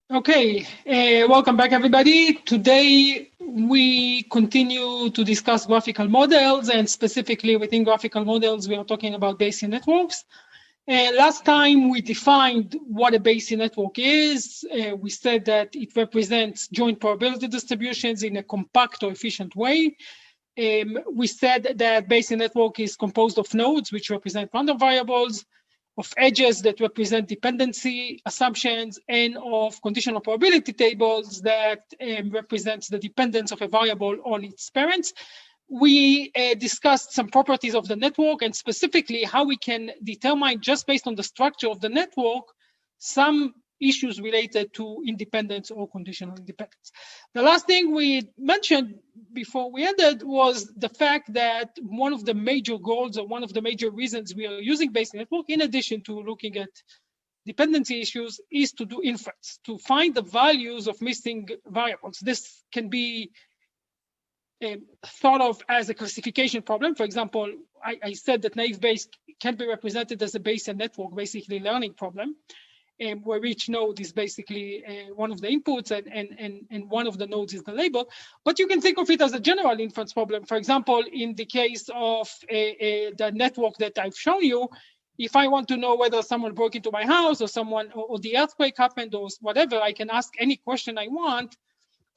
Okay, welcome back, everybody. Today, we continue to discuss graphical models, and specifically within graphical models, we are talking about Bayesian networks. Last time, we defined what a Bayesian network is. We said that it represents joint probability distributions in a compact or efficient way. We said that Bayesian network is composed of nodes, which represent random variables, of edges that represent dependency assumptions, and of conditional probability tables that represents the dependence of a variable on its parents. We discussed some properties of the network, and specifically how we can determine, just based on the structure of the network, some issues related to independence or conditional independence. The last thing we mentioned before we ended was the fact that one of the major goals, or one of the major reasons we are using Bayesian network, in addition to looking at dependency issues, is to do inference, to find the values of missing variables. This can be thought of as a classification problem. For example, I said that naive Bayes can be represented as a Bayesian network, basically learning problem, where each node is basically one of the inputs, and one of the nodes is the label. But you can think of it as a general inference problem. For example, in the case of the network that I've shown you, if I want to know whether someone broke into my house, or someone, or the earthquake happened, or whatever, I can ask any question I want,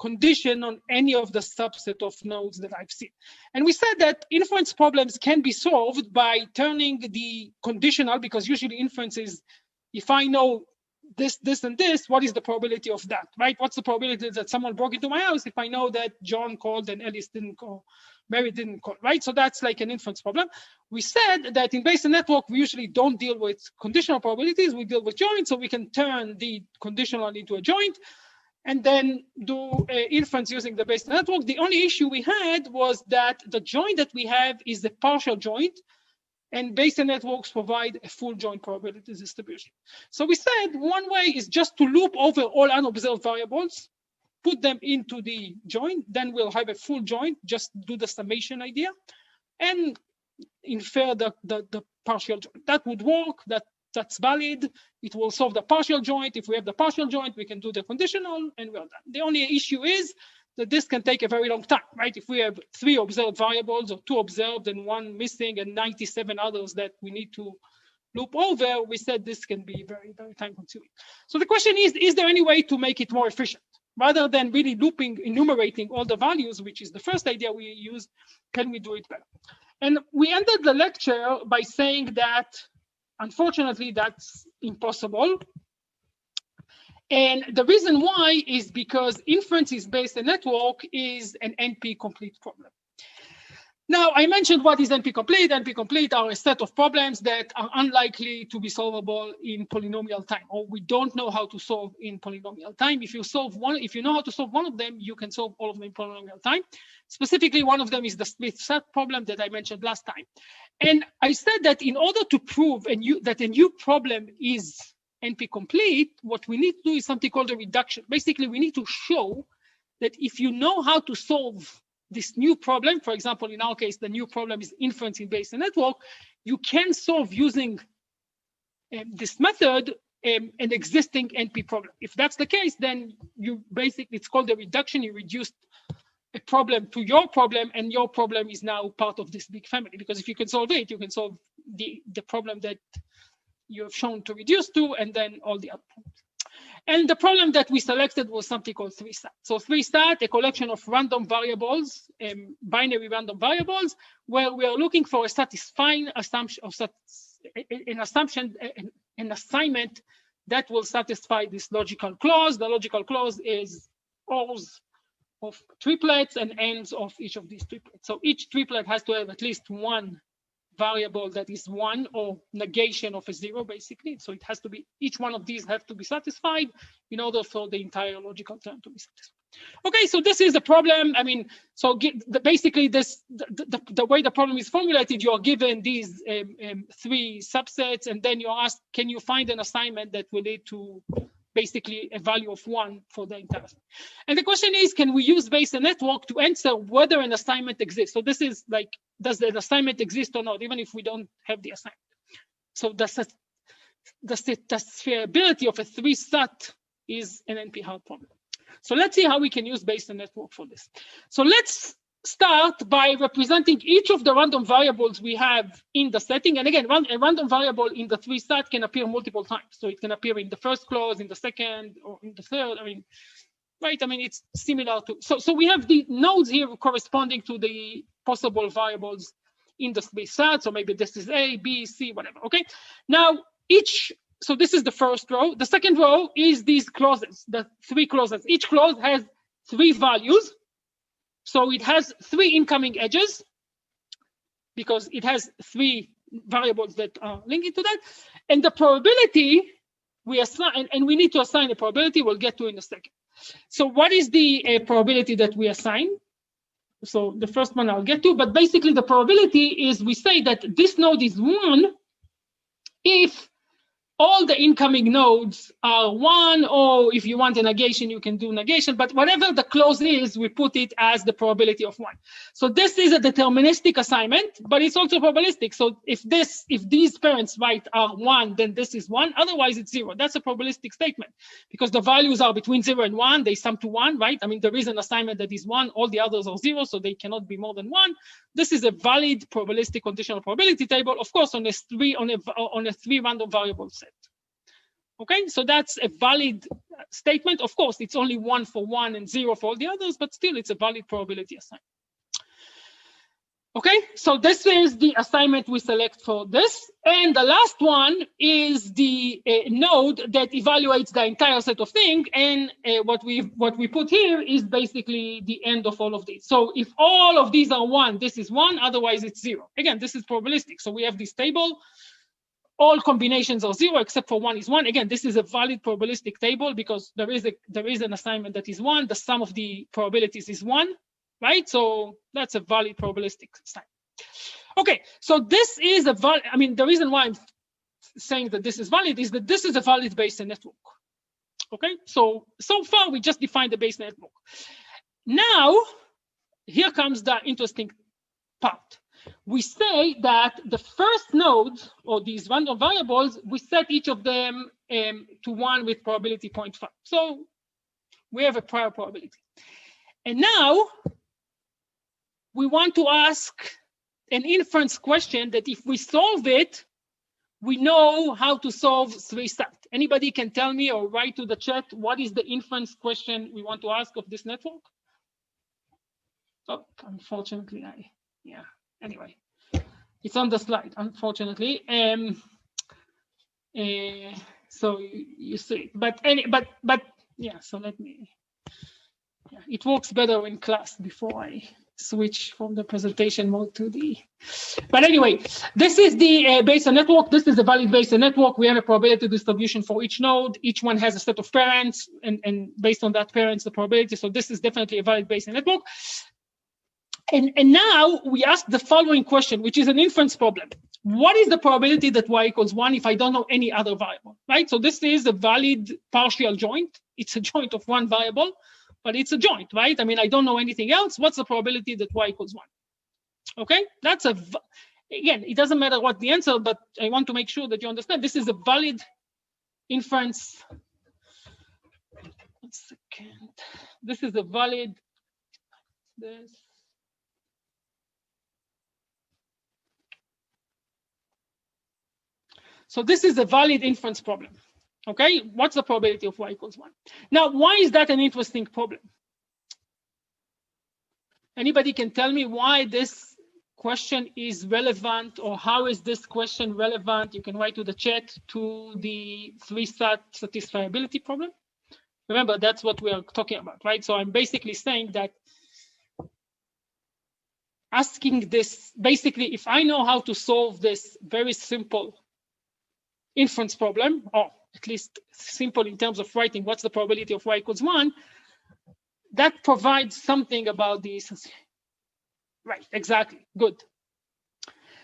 condition on any of the subset of nodes that I've seen. And we said that inference problems can be solved by turning the conditional, because usually inference is, if I know this, this, and this, what is the probability of that, right? What's the probability that someone broke into my house if I know that John called and Alice didn't call, Mary didn't call, right? So that's like an inference problem. We said that in Bayesian network, we usually don't deal with conditional probabilities, we deal with joints, so we can turn the conditional into a joint and then do inference using the Bayesian network. The only issue we had was that the joint that we have is a partial joint, and Bayesian networks provide a full joint probability distribution. So we said one way is just to loop over all unobserved variables, put them into the joint, then we'll have a full joint, just do the summation idea, and infer the partial joint. That would work, that's valid. It will solve the partial joint. If we have the partial joint, we can do the conditional, and we're done. The only issue is that this can take a very long time, right? If we have 3 observed variables, or 2 observed and 1 missing, and 97 others that we need to loop over, we said this can be very, very time consuming. So the question is there any way to make it more efficient? Rather than really looping, enumerating all the values, which is the first idea we used, can we do it better? And we ended the lecture by saying that, unfortunately, that's impossible. And the reason why is because inference is Bayesian network is an NP-complete problem. Now, I mentioned what is NP-complete. NP-complete are a set of problems that are unlikely to be solvable in polynomial time, or we don't know how to solve in polynomial time. If you know how to solve one of them, you can solve all of them in polynomial time. Specifically, one of them is the Smith set problem that I mentioned last time. And I said that in order to prove that a new problem is NP-complete, what we need to do is something called a reduction. Basically, we need to show that if you know how to solve this new problem, for example, in our case, the new problem is inference in Bayesian network, you can solve using this method an existing NP problem. If that's the case, then you basically, it's called a reduction. You reduced a problem to your problem, and your problem is now part of this big family. Because if you can solve it, you can solve the problem that you have shown to reduce to, and then all the other problems. And the problem that we selected was something called 3STAT. So 3STAT, a collection of random variables, binary random variables, where we are looking for a satisfying assumption of an assignment that will satisfy this logical clause. The logical clause is ors of triplets and ends of each of these triplets. So each triplet has to have at least one variable that is 1, or negation of a 0, basically. So it has to be, each one of these have to be satisfied in order for the entire logical term to be satisfied. Okay, so this is the problem. I mean, so basically the way the problem is formulated, you are given these 3 subsets, and then you're asked, can you find an assignment that will lead to basically a value of 1 for the entire thing. And the question is, can we use Bayesian network to answer whether an assignment exists? So this is like, does the assignment exist or not, even if we don't have the assignment? So the spherability of a 3STAT is an NP-hard problem. So let's see how we can use Bayesian network for this. So let's start by representing each of the random variables we have in the setting. And again, a random variable in the 3 stat can appear multiple times. So it can appear in the first clause, in the second, or in the third. I mean, right? I mean, it's similar to, so we have the nodes here corresponding to the possible variables in the 3 stats. So maybe this is A, B, C, whatever, okay? Now, so this is the first row. The second row is these clauses, the 3 clauses. Each clause has 3 values. So it has 3 incoming edges because it has 3 variables that are linking to that. And the probability we assign, and we need to assign a probability, we'll get to in a second. So what is the probability that we assign? So the first one I'll get to, but basically the probability is we say that this node is 1 if all the incoming nodes are 1, or if you want a negation, you can do negation, but whatever the clause is, we put it as the probability of 1. So this is a deterministic assignment, but it's also probabilistic. So if these parents, right, are 1, then this is 1, otherwise it's 0. That's a probabilistic statement because the values are between 0 and 1, they sum to 1, right? I mean, there is an assignment that is 1, all the others are 0, so they cannot be more than 1. This is a valid probabilistic conditional probability table, of course, on a 3 random variable set. Okay, so that's a valid statement. Of course, it's only 1 for 1 and 0 for all the others, but still it's a valid probability assignment. Okay, so this is the assignment we select for this. And the last one is the node that evaluates the entire set of things. And what we put here is basically the end of all of these. So if all of these are 1, this is 1, otherwise it's 0. Again, this is probabilistic. So we have this table. All combinations are 0 except for 1 is 1. Again, this is a valid probabilistic table because there is an assignment that is 1. The sum of the probabilities is 1, right? So that's a valid probabilistic sign. Okay, so this is a valid. I mean, the reason why I'm saying that this is valid is that this is a valid Bayesian network. Okay, so far we just defined the Bayesian network. Now, here comes the interesting part. We say that the first nodes, or these random variables, we set each of them to 1 with probability 0.5. So we have a prior probability. And now we want to ask an inference question that if we solve it, we know how to solve 3 stat. Anybody can tell me or write to the chat what is the inference question we want to ask of this network? Oh, unfortunately, yeah. Anyway, it's on the slide, unfortunately. So you see, but yeah. So let me. Yeah, it works better in class before I switch from the presentation mode to the. But anyway, this is the Bayesian network. This is a valid Bayesian network. We have a probability distribution for each node. Each one has a set of parents, and based on that parents, the probability. So this is definitely a valid Bayesian network. And now we ask the following question, which is an inference problem. What is the probability that y equals 1 if I don't know any other variable, right? So this is a valid partial joint. It's a joint of 1 variable, but it's a joint, right? I mean, I don't know anything else. What's the probability that y equals 1? Okay, that's again, it doesn't matter what the answer, but I want to make sure that you understand this is a valid inference. 1 second. This is a valid, So this is a valid inference problem. Okay, what's the probability of y equals 1? Now, why is that an interesting problem? Anybody can tell me why this question is relevant, or how is this question relevant? You can write to the chat to the 3-stat satisfiability problem. Remember, that's what we are talking about, right? So I'm basically saying that asking this, basically, if I know how to solve this very simple inference problem, or at least simple in terms of writing what's the probability of y equals 1, that provides something about these. Right, exactly, good.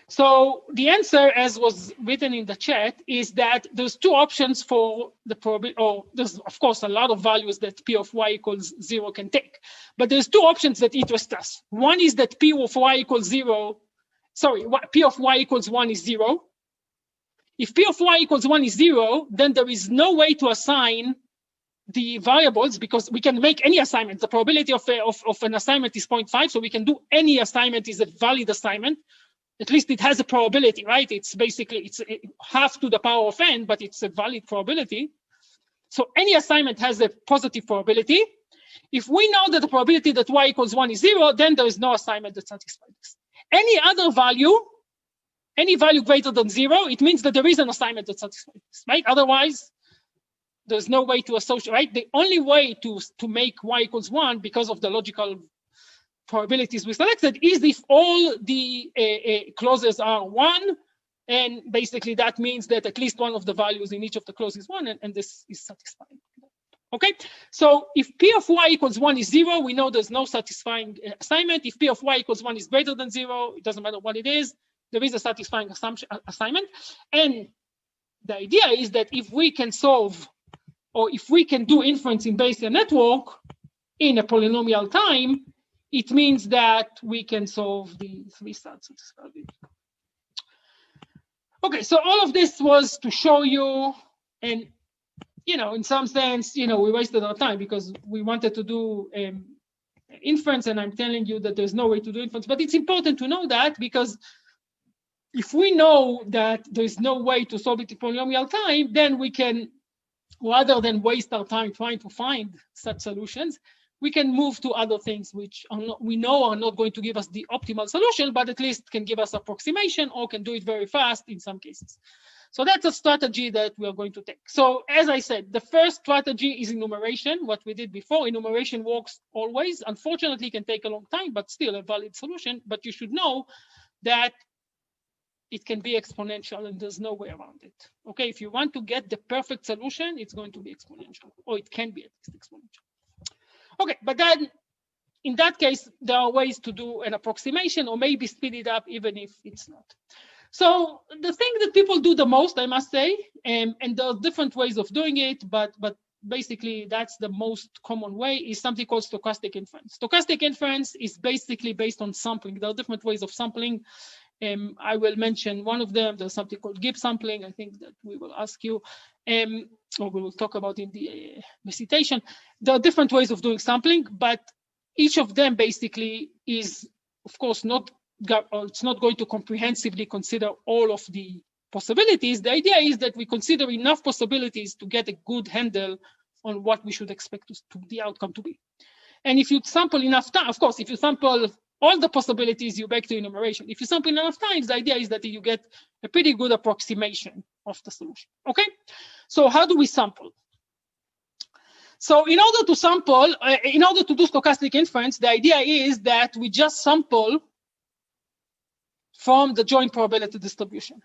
So the answer, as was written in the chat, is that there's 2 options for the probability, or there's of course a lot of values that p of y equals 0 can take, but there's 2 options that interest us. One is that p of y equals 0, sorry, p of y equals 1 is 0. If p of y equals 1 is 0, then there is no way to assign the variables, because we can make any assignment. The probability of an assignment is 0.5, so we can do any assignment is a valid assignment. At least it has a probability, right? It's basically, it's half to the power of n, but it's a valid probability. So any assignment has a positive probability. If we know that the probability that y equals 1 is 0, then there is no assignment that satisfies this. Any other value, any value greater than 0, it means that there is an assignment that satisfies this, right? Otherwise, there's no way to associate, right? The only way to make y equals 1 because of the logical probabilities we selected is if all the clauses are 1, and basically that means that at least one of the values in each of the clauses is 1, and this is satisfying. Okay, so if p of y equals 1 is 0, we know there's no satisfying assignment. If p of y equals 1 is greater than 0, it doesn't matter what it is, there is a satisfying assignment. And the idea is that if we can solve, or if we can do inference in Bayesian network in a polynomial time, it means that we can solve the 3-star satisfiability. Okay, so all of this was to show you, and in some sense, we wasted our time because we wanted to do inference, and I'm telling you that there's no way to do inference. But it's important to know that, because if we know that there's no way to solve it in polynomial time, then we can, rather than waste our time trying to find such solutions, we can move to other things which we know are not going to give us the optimal solution, but at least can give us approximation or can do it very fast in some cases. So that's a strategy that we are going to take. So as I said, the first strategy is enumeration, what we did before. Enumeration works always. Unfortunately, it can take a long time, but still a valid solution. But you should know that it can be exponential and there's no way around it. Okay, if you want to get the perfect solution, it's going to be exponential, or it can be at least exponential. Okay, but then in that case, there are ways to do an approximation or maybe speed it up even if it's not. So the thing that people do the most, I must say, and there are different ways of doing it, but basically that's the most common way, is something called stochastic inference. Stochastic inference is basically based on sampling. There are different ways of sampling. I will mention one of them. There's something called Gibbs sampling. I think that we will ask you, or we will talk about in the recitation. There are different ways of doing sampling, but each of them basically is, of course, it's not going to comprehensively consider all of the possibilities. The idea is that we consider enough possibilities to get a good handle on what we should expect to the outcome to be. And if you sample enough time, of course, if you sample all the possibilities, you back to enumeration. If you sample enough times, the idea is that you get a pretty good approximation of the solution. Okay, so how do we sample? So in order to sample, in order to do stochastic inference, the idea is that we just sample from the joint probability distribution.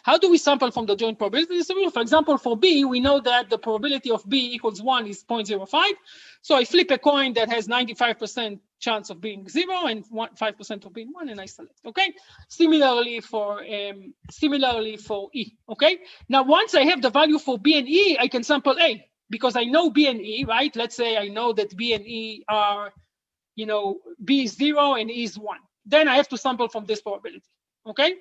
How do we sample from the joint probability distribution? For example, for B, we know that the probability of B equals 1 is 0.05. So I flip a coin that has 95% chance of being 0 and 5% of being 1, and I select. Okay. Similarly for E. Okay. Now, once I have the value for B and E, I can sample A because I know B and E, right? Let's say I know that B and E are, B is 0 and E is 1. Then I have to sample from this probability. Okay.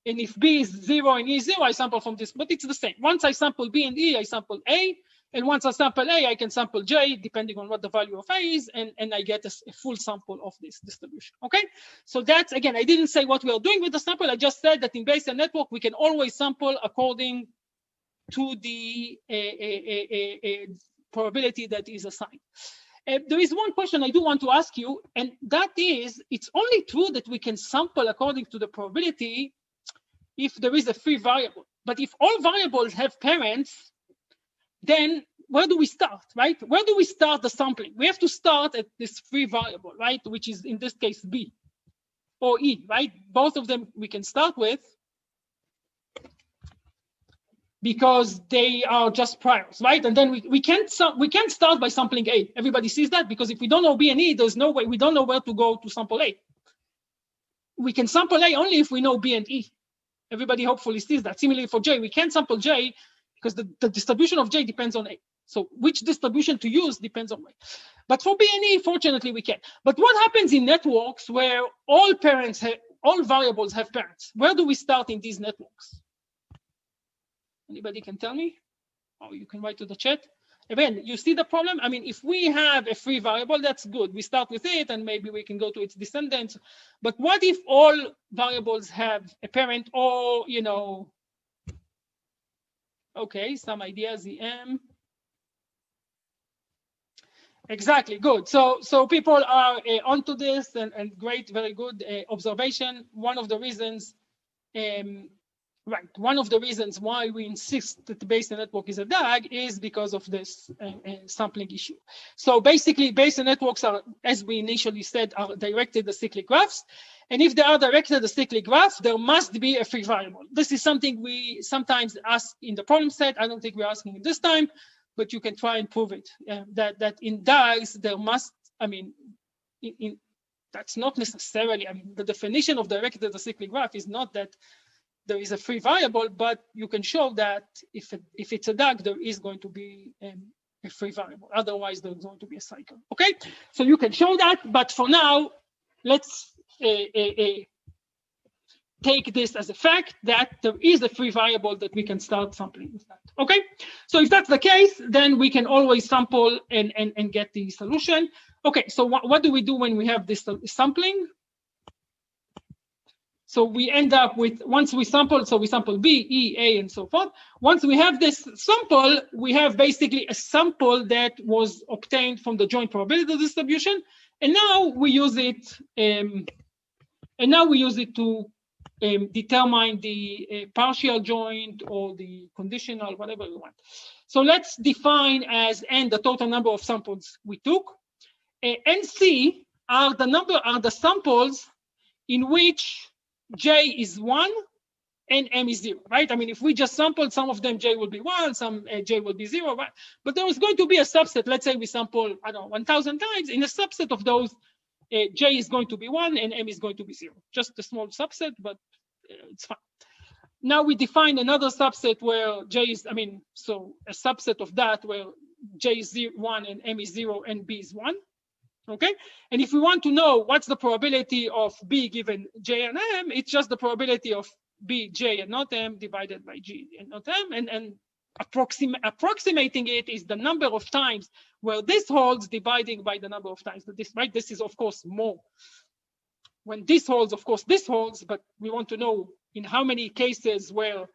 And if B is 0 and E is 0, I sample from this, but it's the same. Once I sample B and E, I sample A. And once I sample A, I can sample J, depending on what the value of A is, and I get a full sample of this distribution, okay? So that's, again, I didn't say what we are doing with the sample. I just said that in Bayesian network, we can always sample according to the probability that is assigned. There is one question I do want to ask you, and that is, it's only true that we can sample according to the probability if there is a free variable. But if all variables have parents, then where do we start, right? Where do we start the sampling? We have to start at this free variable, right? Which is in this case B or E, right? Both of them we can start with because they are just priors, right? And then we can't start by sampling A. Everybody sees that, because if we don't know B and E, there's no way, we don't know where to go to sample A. We can sample A only if we know B and E. Everybody hopefully sees that. Similarly for J, we can't sample J because the distribution of J depends on A. So which distribution to use depends on A. But for B and E, fortunately, we can. But what happens in networks where all variables have parents? Where do we start in these networks? Anybody can tell me? Or you can write to the chat. Again, you see the problem? I mean, if we have a free variable, that's good. We start with it and maybe we can go to its descendants. But what if all variables have a parent or, you know, okay, some ideas, EM. Exactly, good. So people are onto this and great, very good observation. One of the reasons, one of the reasons why we insist that the Bayesian network is a DAG is because of this sampling issue. So basically, Bayesian networks are, as we initially said, are directed as cyclic graphs. And if they are directed as cyclic graph, there must be a free variable. This is something we sometimes ask in the problem set. I don't think we're asking it this time, but you can try and prove it. That in DAGs, there must, I mean, that's not necessarily, I mean, the definition of directed as cyclic graph is not that there is a free variable, but you can show that if it's a DAG, there is going to be a free variable. Otherwise, there's going to be a cycle. Okay, so you can show that, but for now, let's take this as a fact that there is a free variable that we can start sampling with that. Okay, so if that's the case, then we can always sample and get the solution. Okay, so what do we do when we have this sampling? So we end up with, once we sample, so we sample B, E, A, and so forth. Once we have this sample, we have basically a sample that was obtained from the joint probability distribution, and now we use it. To determine the partial joint or the conditional, whatever we want. So let's define as N the total number of samples we took. NC are the samples in which J is 1 and M is 0, right? I mean, if we just sampled, some of them J will be 1, some J will be 0, right? But there is going to be a subset. Let's say we sample, I don't know, 1,000 times. In a subset of those, J is going to be 1 and M is going to be 0. Just a small subset, but it's fine. Now we define another subset where J is, I mean, so a subset of that where J is 1 and M is 0 and B is 1. Okay, and if we want to know what's the probability of B given J and M, it's just the probability of B, J, and not M divided by G and not M, and approximating it is the number of times where this holds dividing by the number of times that this, right? This is of course more. When this holds, of course this holds, but we want to know in how many cases where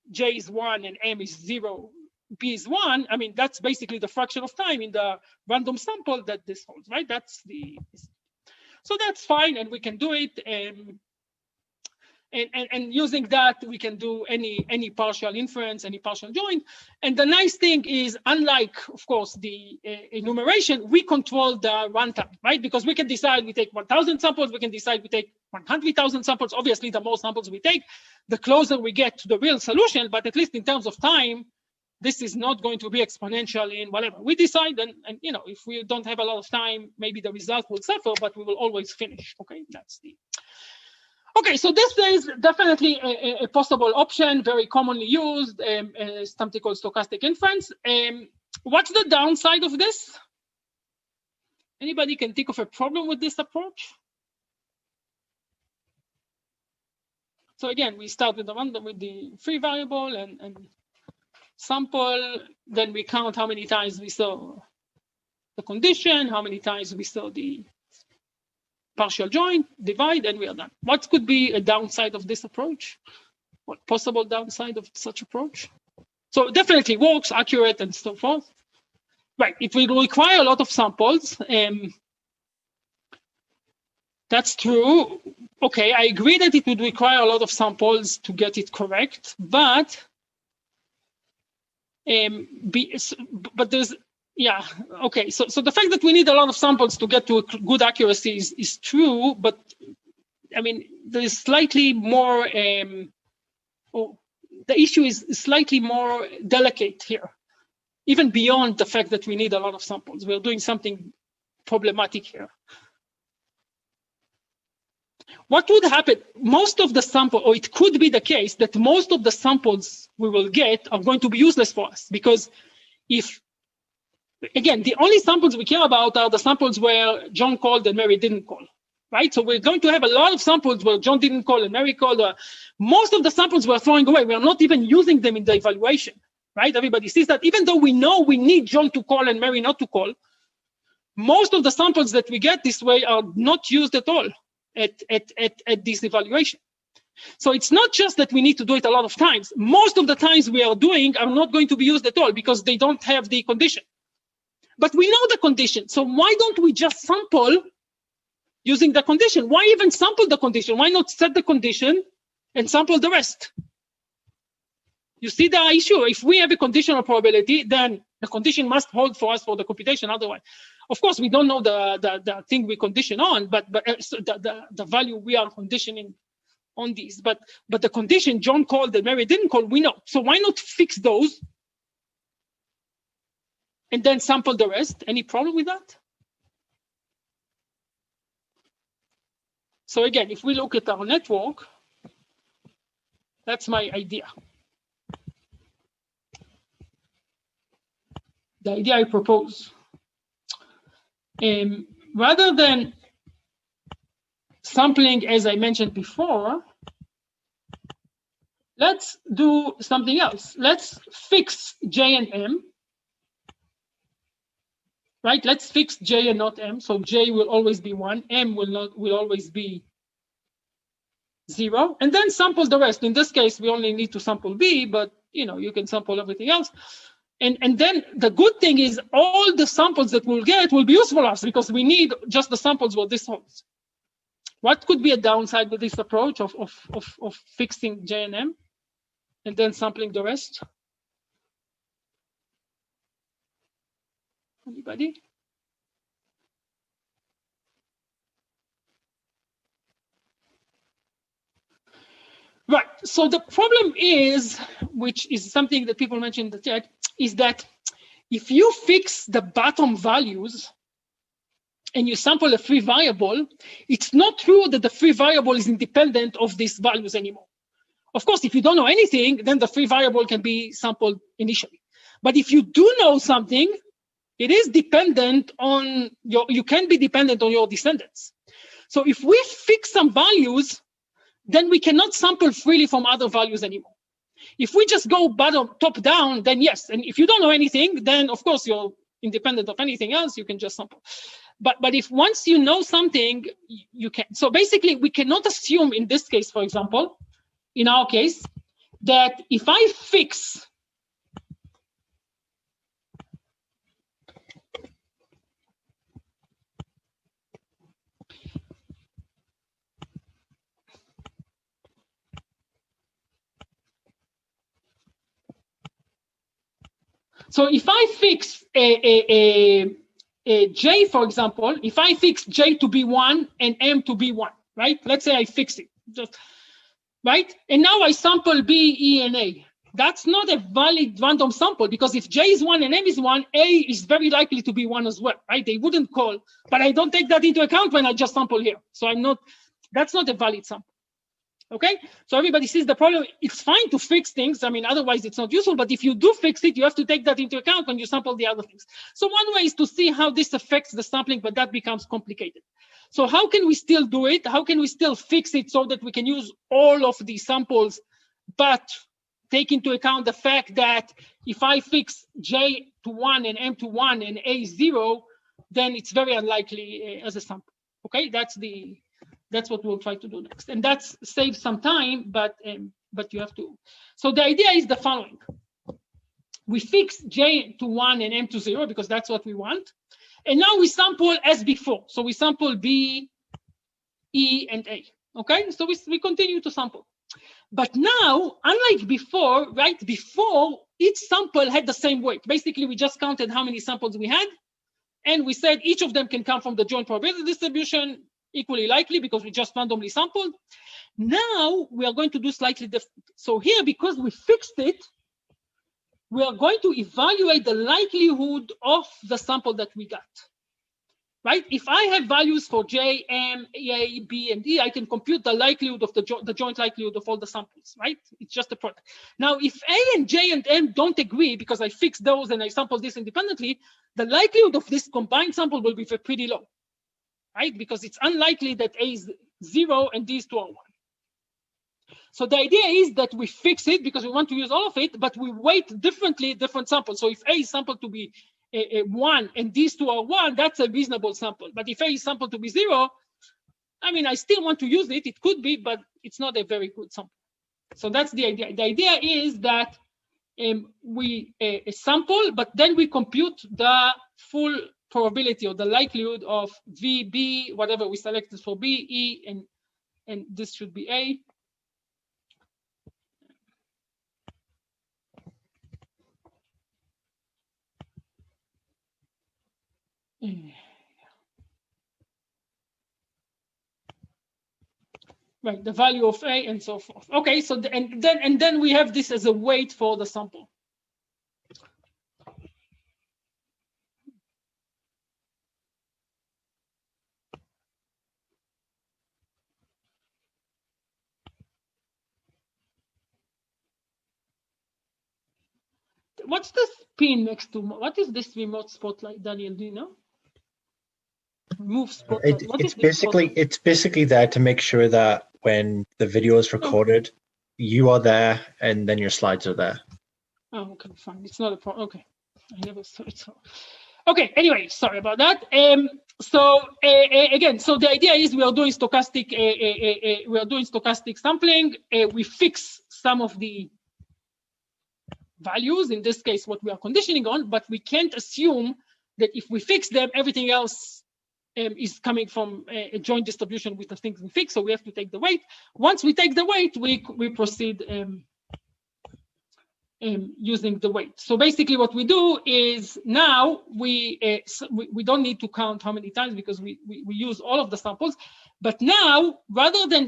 J is 1 and M is 0, B is 1, I mean, that's basically the fraction of time in the random sample that this holds, right? That's the, so that's fine, and we can do it. And using that, we can do any partial inference, any partial joint. And the nice thing is, unlike, of course, the enumeration, we control the runtime, right? Because we can decide we take 1,000 samples, we can decide we take 100,000 samples. Obviously, the more samples we take, the closer we get to the real solution. But at least in terms of time, this is not going to be exponential in whatever we decide. And you know, if we don't have a lot of time, maybe the result will suffer, but we will always finish. Okay, that's the. Okay, so this is definitely a possible option, very commonly used, something called stochastic inference. What's the downside of this? Anybody can think of a problem with this approach? So again, we start with the free variable and sample, then we count how many times we saw the condition, how many times we saw the partial joint, divide, and we are done. What could be a downside of this approach? What possible downside of such approach? So it definitely works, accurate, and so forth. Right, it will require a lot of samples. That's true. Okay, I agree that it would require a lot of samples to get it correct, but there's, yeah, okay. So the fact that we need a lot of samples to get to a good accuracy is true, but I mean, there is slightly more, the issue is slightly more delicate here, even beyond the fact that we need a lot of samples. We're doing something problematic here. What would happen? Most of the sample, or it could be the case that most of the samples we will get are going to be useless for us, because if, again, the only samples we care about are the samples where John called and Mary didn't call, right? So we're going to have a lot of samples where John didn't call and Mary called. Most of the samples we're throwing away. We're not even using them in the evaluation. right? Everybody sees that. Even though we know we need John to call and Mary not to call, most of the samples that we get this way are not used at all at this evaluation. So it's not just that we need to do it a lot of times. Most of the times we are doing are not going to be used at all because they don't have the condition. But we know the condition. So why don't we just sample using the condition? Why even sample the condition? Why not set the condition and sample the rest? You see the issue? If we have a conditional probability, then the condition must hold for us for the computation. Otherwise, of course, we don't know the thing we condition on, but so the value we are conditioning on these. But the condition John called and Mary didn't call, we know. So why not fix those and then sample the rest? Any problem with that? So again, if we look at our network, that's my idea. The idea I propose. Rather than sampling, as I mentioned before, let's do something else. Let's fix J and M. Right? Let's fix J and not M. So J will always be 1. M will always be 0. And then sample the rest. In this case, we only need to sample B, but you can sample everything else. And then the good thing is all the samples that we'll get will be useful for us because we need just the samples where this holds. What could be a downside with this approach of fixing J and M and then sampling the rest? Anybody? Right. So the problem is, which is something that people mentioned in the chat, is that if you fix the bottom values and you sample a free variable, it's not true that the free variable is independent of these values anymore. Of course, if you don't know anything, then the free variable can be sampled initially. But if you do know something, it is dependent on you can be dependent on your descendants. So if we fix some values, then we cannot sample freely from other values anymore. If we just go top down, then yes. And if you don't know anything, then of course you're independent of anything else, you can just sample. But if once you know something, you can. So basically, we cannot assume in this case, for example, in our case, that if I fix a J, for example, if I fix J to be 1 and M to be 1, right? Let's say I fix it, just right? And now I sample B, E, and A. That's not a valid random sample because if J is 1 and M is 1, A is very likely to be 1 as well, right? They wouldn't call, but I don't take that into account when I just sample here. So that's not a valid sample. Okay, so everybody sees the problem. It's fine to fix things. I mean, otherwise it's not useful. But if you do fix it, you have to take that into account when you sample the other things. So one way is to see how this affects the sampling, but that becomes complicated. So how can we still do it? How can we still fix it so that we can use all of the samples, but take into account the fact that if I fix J to 1 and M to 1 and A 0, then it's very unlikely as a sample. Okay, that's what we'll try to do next. And that saves some time, but you have to. So the idea is the following. We fix J to 1 and M to 0 because that's what we want. And now we sample as before. So we sample B, E, and A. Okay, so we continue to sample. But now, unlike before, right, before each sample had the same weight. Basically, we just counted how many samples we had. And we said each of them can come from the joint probability distribution, equally likely because we just randomly sampled. Now we are going to do slightly different. So here, because we fixed it, we are going to evaluate the likelihood of the sample that we got. Right? If I have values for J, M, A, B, and E, I can compute the likelihood of the joint likelihood of all the samples, right? It's just a product. Now, if A and J and M don't agree because I fixed those and I sampled this independently, the likelihood of this combined sample will be pretty low, right? Because it's unlikely that A is 0 and these two are 1. So the idea is that we fix it because we want to use all of it, but we weight differently different samples. So if A is sampled to be a 1 and these two are 1, that's a reasonable sample. But if A is sampled to be 0, I mean, I still want to use it. It could be, but it's not a very good sample. So that's the idea. The idea is that we sample, but then we compute the full probability or the likelihood of V, B, whatever we selected for B, E, and this should be A. Right, the value of A and so forth. Okay, so and then we have this as a weight for the sample. What's this pin next to? What is this remote spotlight, Daniel? Do you know? Remove spotlight. It's basically there to make sure that when the video is recorded, you are there and then your slides are there. Oh, okay, fine. It's not a problem. Okay, I never saw it. So, okay. Anyway, sorry about that. So again, so the idea is we are doing stochastic. We are doing stochastic sampling. We fix some of the values, in this case, what we are conditioning on, but we can't assume that if we fix them, everything else is coming from a joint distribution with the things we fix. So we have to take the weight. Once we take the weight, we proceed using the weight. So basically what we do is now we don't need to count how many times because we use all of the samples. But now, rather than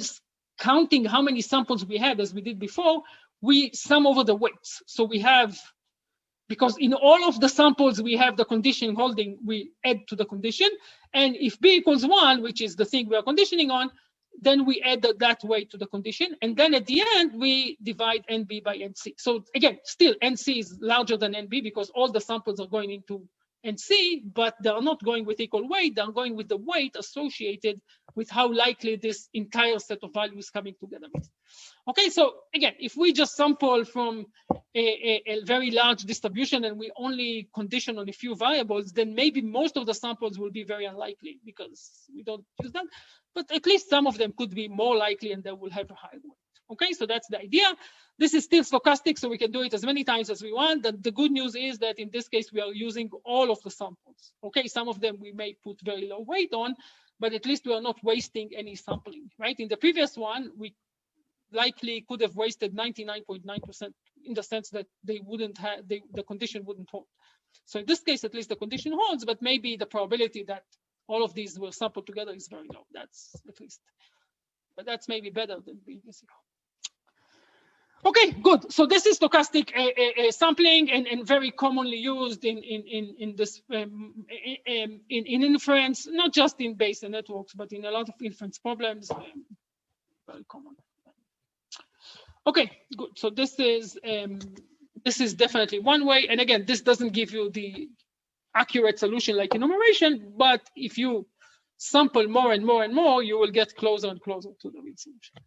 counting how many samples we have as we did before, we sum over the weights. So we have, because in all of the samples we have the condition holding, we add to the condition. And if B equals 1, which is the thing we are conditioning on, then we add that weight to the condition. And then at the end, we divide NB by NC. So again, still NC is larger than NB because all the samples are going into NC, but they are not going with equal weight. They are going with the weight associated with how likely this entire set of values coming together is. Okay, so again, if we just sample from a very large distribution and we only condition on a few variables, then maybe most of the samples will be very unlikely because we don't use them. But at least some of them could be more likely and they will have a higher weight. Okay, so that's the idea. This is still stochastic, so we can do it as many times as we want. The good news is that in this case, we are using all of the samples. Okay, some of them we may put very low weight on, but at least we are not wasting any sampling, right? In the previous one, we likely could have wasted 99.9% in the sense that they wouldn't have, the condition wouldn't hold. So in this case, at least the condition holds, but maybe the probability that all of these will sample together is very low. That's at least, but that's maybe better than being zero. Okay, good. So this is stochastic sampling and very commonly used in this in inference, not just in Bayesian networks, but in a lot of inference problems. Very common. Okay, good. So this is definitely one way. And again, this doesn't give you the accurate solution like enumeration, but if you sample more and more and more, you will get closer and closer to the real solution.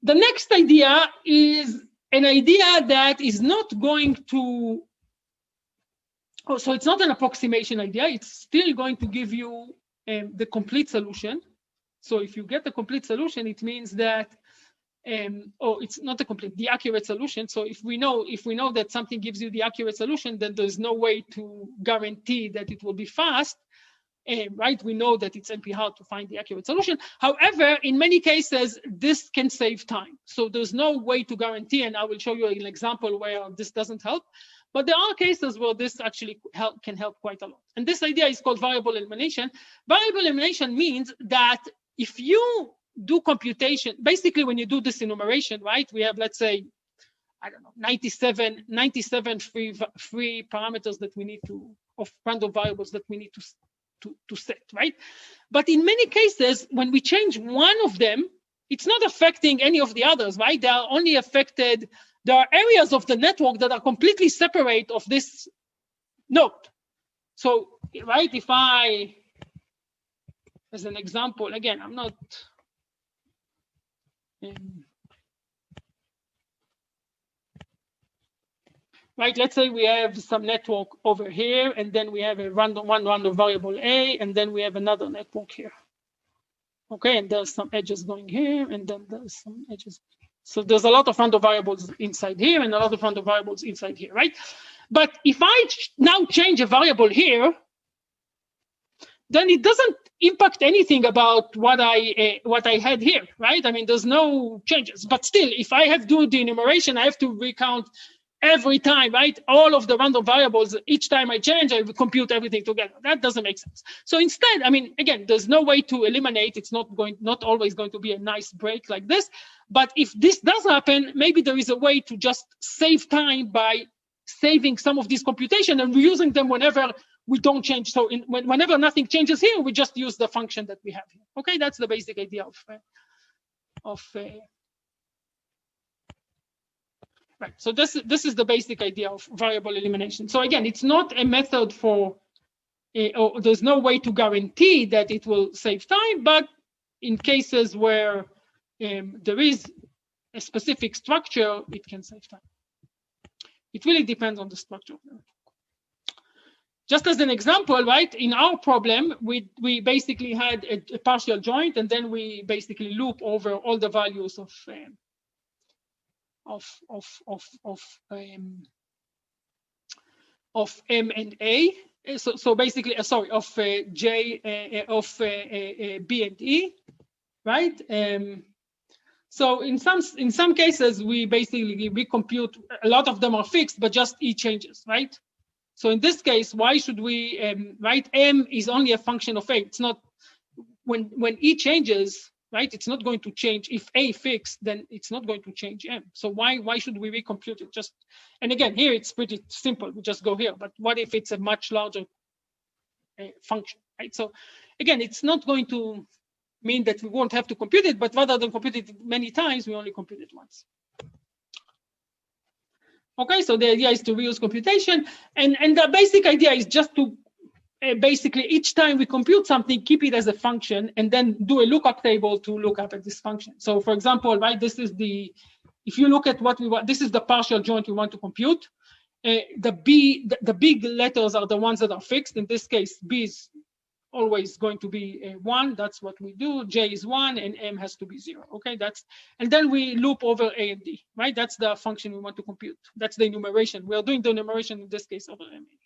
The next idea is an idea that is not going to, so it's not an approximation idea. It's still going to give you the complete solution. So if you get the complete solution, it means that, it's not the accurate solution. So if we know that something gives you the accurate solution, then there's no way to guarantee that it will be fast. Right, we know that it's NP hard to find the accurate solution. However, in many cases, this can save time. So there's no way to guarantee, and I will show you an example where this doesn't help. But there are cases where this actually can help quite a lot. And this idea is called variable elimination. Variable elimination means that if you do computation, basically when you do this enumeration, right, we have, let's say, I don't know, 97 free parameters that we need to, of random variables that we need to set, right? But in many cases, when we change one of them, it's not affecting any of the others, right? They are only affected, there are areas of the network that are completely separate of this node. So, right, if I, as an example, again, I'm not, Right, let's say we have some network over here, and then we have a one random variable A, and then we have another network here. Okay, and there's some edges going here, and then there's some edges. So there's a lot of random variables inside here and a lot of random variables inside here, right? But if I now change a variable here, then it doesn't impact anything about what I had here, right? I mean, there's no changes. But still, if I have to do the enumeration, I have to recount every time, right? All of the random variables, each time I change, I compute everything together. That doesn't make sense. So instead, I mean, again, there's no way to eliminate. It's not always going to be a nice break like this. But if this does happen, maybe there is a way to just save time by saving some of these computation and reusing them whenever we don't change. So whenever nothing changes here, we just use the function that we have here. Okay, that's the basic idea right. So this is the basic idea of variable elimination. So again, it's not a method for, or there's no way to guarantee that it will save time, but in cases where there is a specific structure, it can save time. It really depends on the structure. Just as an example, right, in our problem, we basically had a partial joint, and then we basically loop over all the values of M and A. So basically, sorry, of J of B and E, right? So in some cases, we basically recompute. A lot of them are fixed, but just E changes, right? So in this case, why should we right? M is only a function of A. It's not when E changes, right? It's not going to change. If A fixed, then it's not going to change M. So why should we recompute it? Just, and again, here it's pretty simple. We just go here. But what if it's a much larger function, right? So again, it's not going to mean that we won't have to compute it, but rather than compute it many times, we only compute it once. Okay, so the idea is to reuse computation, and the basic idea is just to basically each time we compute something, keep it as a function, and then do a lookup table to look up at this function. So, for example, right, this is the, if you look at what we want, this is the partial joint we want to compute. The big letters are the ones that are fixed. In this case, B is always going to be 1. That's what we do. J is 1, and M has to be 0. Okay, and then we loop over A and D, right? That's the function we want to compute. That's the enumeration. We are doing the enumeration in this case over M and D.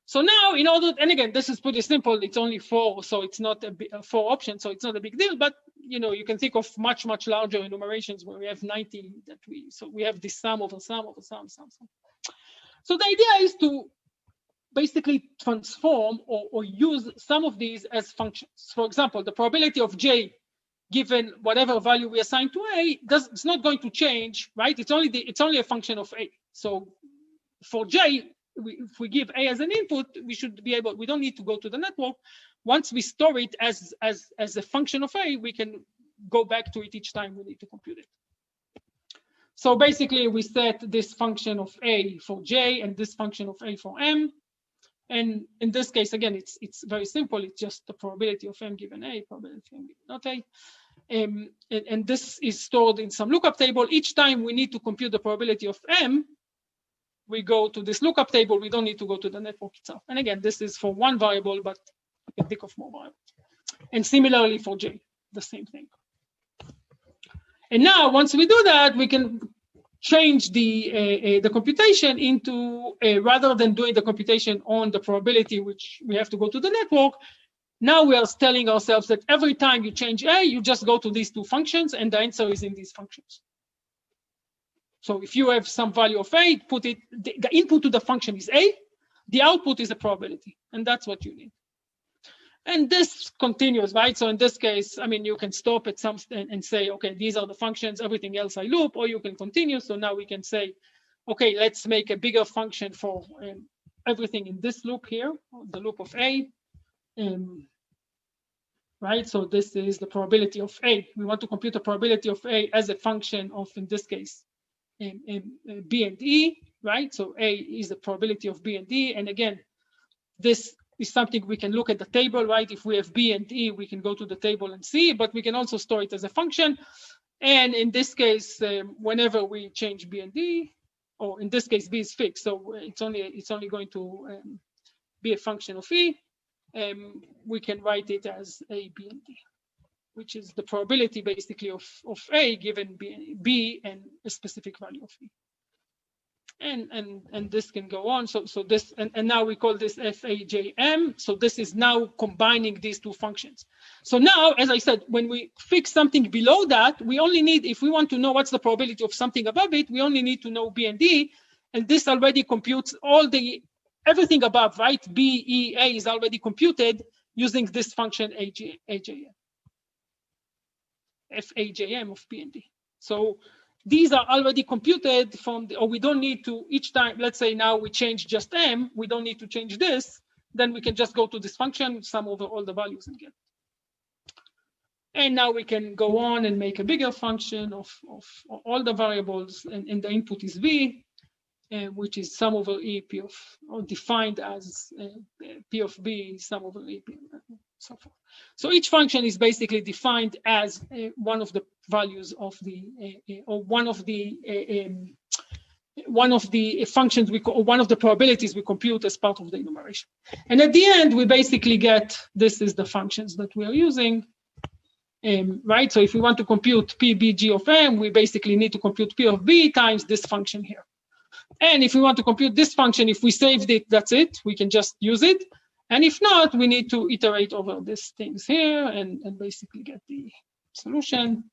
So now, in order, and again, this is pretty simple. It's only 4, so it's not a 4 option, so it's not a big deal. But you can think of much larger enumerations where we have 90 that so we have this sum over sum over sum. So the idea is to basically transform or use some of these as functions. For example, the probability of J given whatever value we assign to A it's not going to change, right? It's only a function of A. So for J, if we give A as an input, we should be able, we don't need to go to the network. Once we store it as a function of A, we can go back to it each time we need to compute it. So basically we set this function of A for J and this function of A for M. And in this case, again, it's very simple. It's just the probability of M given A, probability of M given not A. And this is stored in some lookup table. Each time we need to compute the probability of M, we go to this lookup table. We don't need to go to the network itself. And again, this is for one variable, but you can think of more variables. And similarly for J, the same thing. And now, once we do that, we can change the computation into, rather than doing the computation on the probability, which we have to go to the network, now we are telling ourselves that every time you change A, you just go to these two functions, and the answer is in these functions. So if you have some value of A, put it, the input to the function is A, the output is a probability, and that's what you need. And this continues, right? So in this case, I mean, you can stop at some and say, okay, these are the functions, everything else I loop, or you can continue. So now we can say, okay, let's make a bigger function for everything in this loop here, the loop of A. Right, so this is the probability of A. We want to compute the probability of A as a function of, in this case, B and E, right? So A is the probability of B and E. And again, this is something we can look at the table, right? If we have B and E, we can go to the table and see, but we can also store it as a function. And in this case, whenever we change B and D, or in this case, B is fixed, so it's only going to be a function of E. We can write it as A, B, and D, which is the probability basically of A given B and a specific value of E. And this can go on. So this, and now we call this FAJM. So this is now combining these two functions. So now, as I said, when we fix something below that, we only need, if we want to know what's the probability of something above it, we only need to know B and D. And this already computes everything above, right? B, E, A is already computed using this function AJM. FAJM of B and D. So these are already computed from or we don't need to each time. Let's say now we change just M, we don't need to change this. Then we can just go to this function, sum over all the values and get. And now we can go on and make a bigger function of all the variables, and the input is V, which is sum over E P of, or defined as P of B sum over E P, so forth. So each function is basically defined as one of the values of the, or one of the functions or one of the probabilities we compute as part of the enumeration. And at the end, we basically get, this is the functions that we are using, right? So if we want to compute P, B, G of M, we basically need to compute P of B times this function here. And if we want to compute this function, if we saved it, that's it. We can just use it. And if not, we need to iterate over these things here and basically get the solution.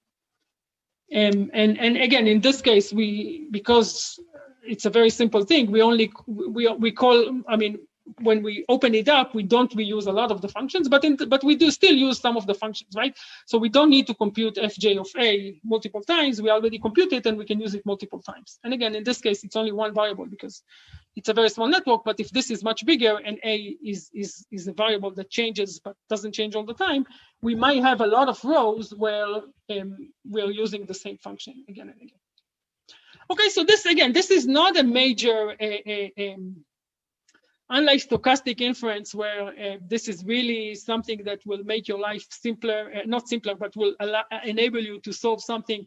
And again, in this case, because it's a very simple thing, we call, I mean, when we open it up, we don't reuse a lot of the functions, but we do still use some of the functions, right? So we don't need to compute fj of a multiple times. We already compute it and we can use it multiple times. And again, in this case, it's only one variable because it's a very small network. But if this is much bigger and a is a variable that changes but doesn't change all the time, we might have a lot of rows where we're using the same function again and again. Okay, so this is not a major unlike stochastic inference, where this is really something that will make your life simpler, not simpler, but will enable you to solve something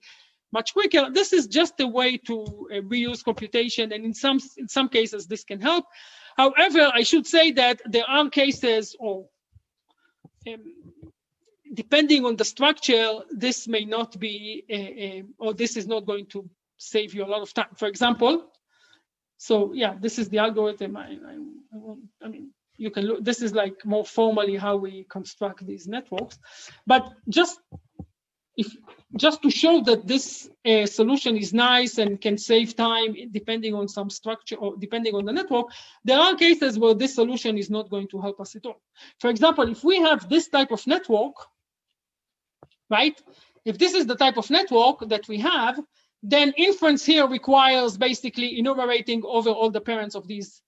much quicker. This is just a way to reuse computation, and in some cases this can help. However, I should say that there are cases, or depending on the structure, this may not be, or this is not going to save you a lot of time. For example, so yeah, this is the algorithm. I mean, you can look. This is like more formally how we construct these networks. But just to show that this solution is nice and can save time depending on some structure or depending on the network, there are cases where this solution is not going to help us at all. For example, if we have this type of network, right? If this is the type of network that we have, then inference here requires basically enumerating over all the parents of these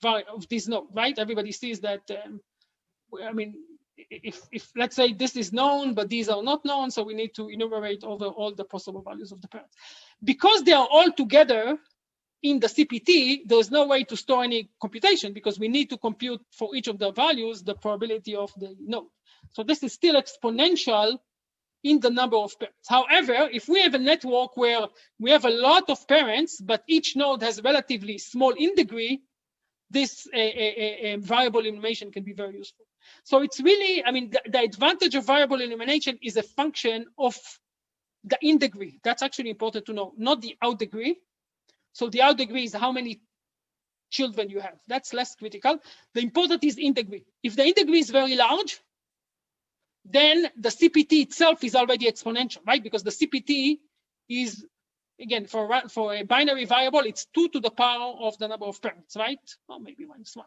nodes, right? Everybody sees that. I mean, if let's say this is known, but these are not known, so we need to enumerate over all the possible values of the parents. Because they are all together in the CPT, there's no way to store any computation because we need to compute for each of the values the probability of the node. So this is still exponential in the number of parents. However, if we have a network where we have a lot of parents, but each node has relatively small in degree, this variable elimination can be very useful. So it's really, I mean, the advantage of variable elimination is a function of the in degree. That's actually important to know, not the out degree. So the out degree is how many children you have. That's less critical. The important is in degree. If the in degree is very large, then the CPT itself is already exponential, right? Because the CPT is, again, for a binary variable, it's 2 to the power of the number of parents, right? Or maybe -1.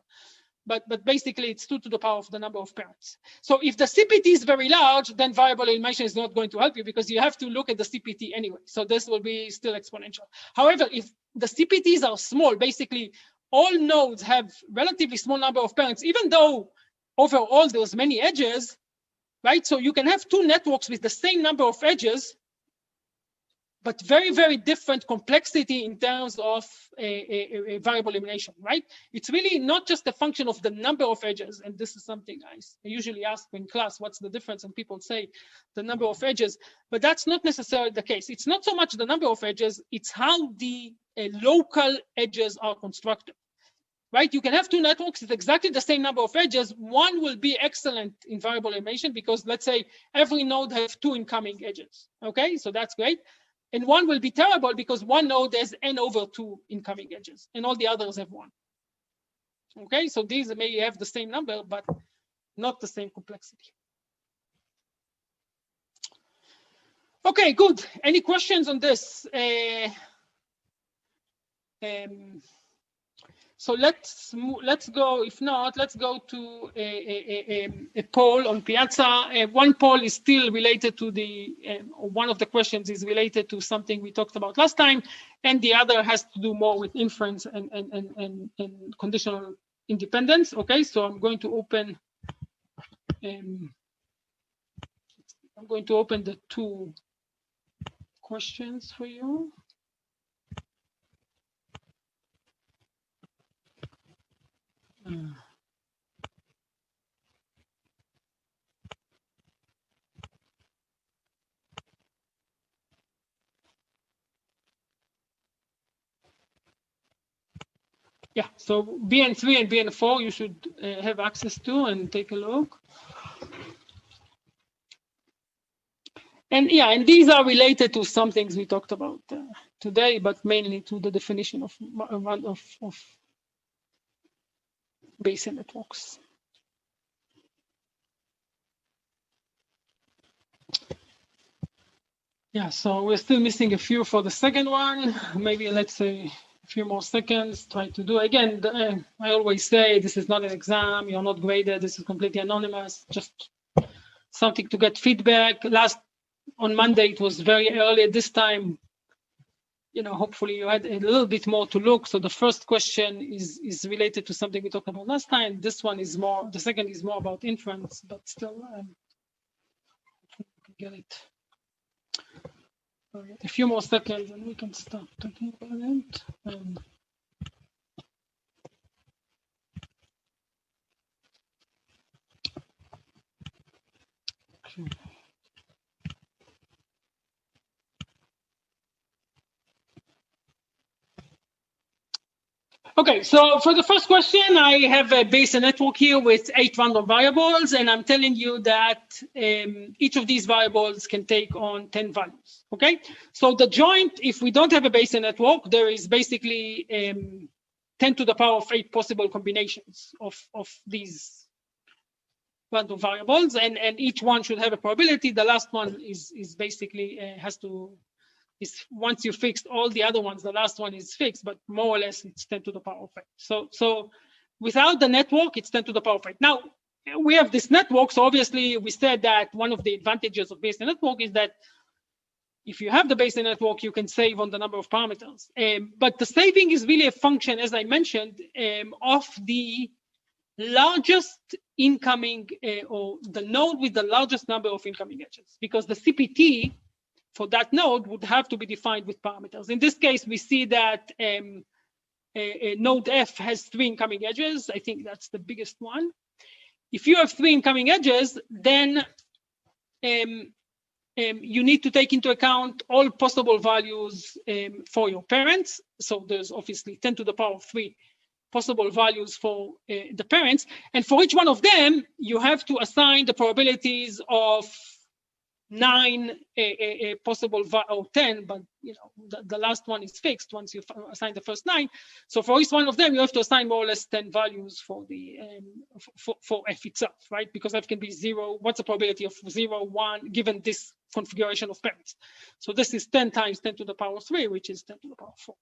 But basically, it's 2 to the power of the number of parents. So if the CPT is very large, then variable elimination is not going to help you because you have to look at the CPT anyway. So this will be still exponential. However, if the CPTs are small, basically all nodes have relatively small number of parents, even though overall there's many edges, right? So you can have two networks with the same number of edges, but very, very different complexity in terms of a variable elimination, right? It's really not just a function of the number of edges, and this is something I usually ask in class, what's the difference? And people say the number of edges, but that's not necessarily the case. It's not so much the number of edges, it's how the local edges are constructed. Right, you can have two networks with exactly the same number of edges. One will be excellent in variable elimination because let's say every node has two incoming edges. Okay, so that's great. And one will be terrible because one node has n/2 incoming edges and all the others have one. Okay, so these may have the same number, but not the same complexity. Okay, good. Any questions on this? So let's go. If not, let's go to a poll on Piazza. One poll is still related to the. One of the questions is related to something we talked about last time, and the other has to do more with inference and conditional independence. Okay, so I'm going to open. I'm going to open the two questions for you. Yeah, so BN3 and BN4 you should have access to and take a look. And yeah, and these are related to some things we talked about today, but mainly to the definition of Bayesian networks. Yeah, so we're still missing a few for the second one. Maybe let's say a few more seconds, try to do. Again, I always say this is not an exam, you're not graded, this is completely anonymous, just something to get feedback. On Monday, it was very early. This time, you know, hopefully you had a little bit more to look. So the first question is related to something we talked about last time. This one is more, the second is more about inference, but still, we can get it. A few more seconds and we can start talking about it. Okay. Okay, so for the first question, I have a Bayesian network here with 8 random variables, and I'm telling you that each of these variables can take on 10 values, okay? So the joint, if we don't have a Bayesian network, there is basically 10 to the power of 8 possible combinations of these random variables, and each one should have a probability. The last one is basically once you fixed all the other ones, the last one is fixed, but more or less it's 10 to the power of 8. So without the network, it's 10 to the power of 8. Now, we have this network, so obviously we said that one of the advantages of Bayesian network is that if you have the Bayesian network, you can save on the number of parameters. But the saving is really a function, as I mentioned, of the largest incoming, or the node with the largest number of incoming edges, because the CPT for that node would have to be defined with parameters. In this case, we see that node F has 3 incoming edges. I think that's the biggest one. If you have 3 incoming edges, then you need to take into account all possible values for your parents. So there's obviously 10 to the power of 3 possible values for the parents. And for each one of them, you have to assign the probabilities of 9 possible, or 10, but you know the last one is fixed once you assign the first 9. So for each one of them, you have to assign more or less 10 values for the for F itself, right? Because F can be 0. What's the probability of 0, 1 given this configuration of parents? So this is 10 times 10 to the power 3, which is 10 to the power 4.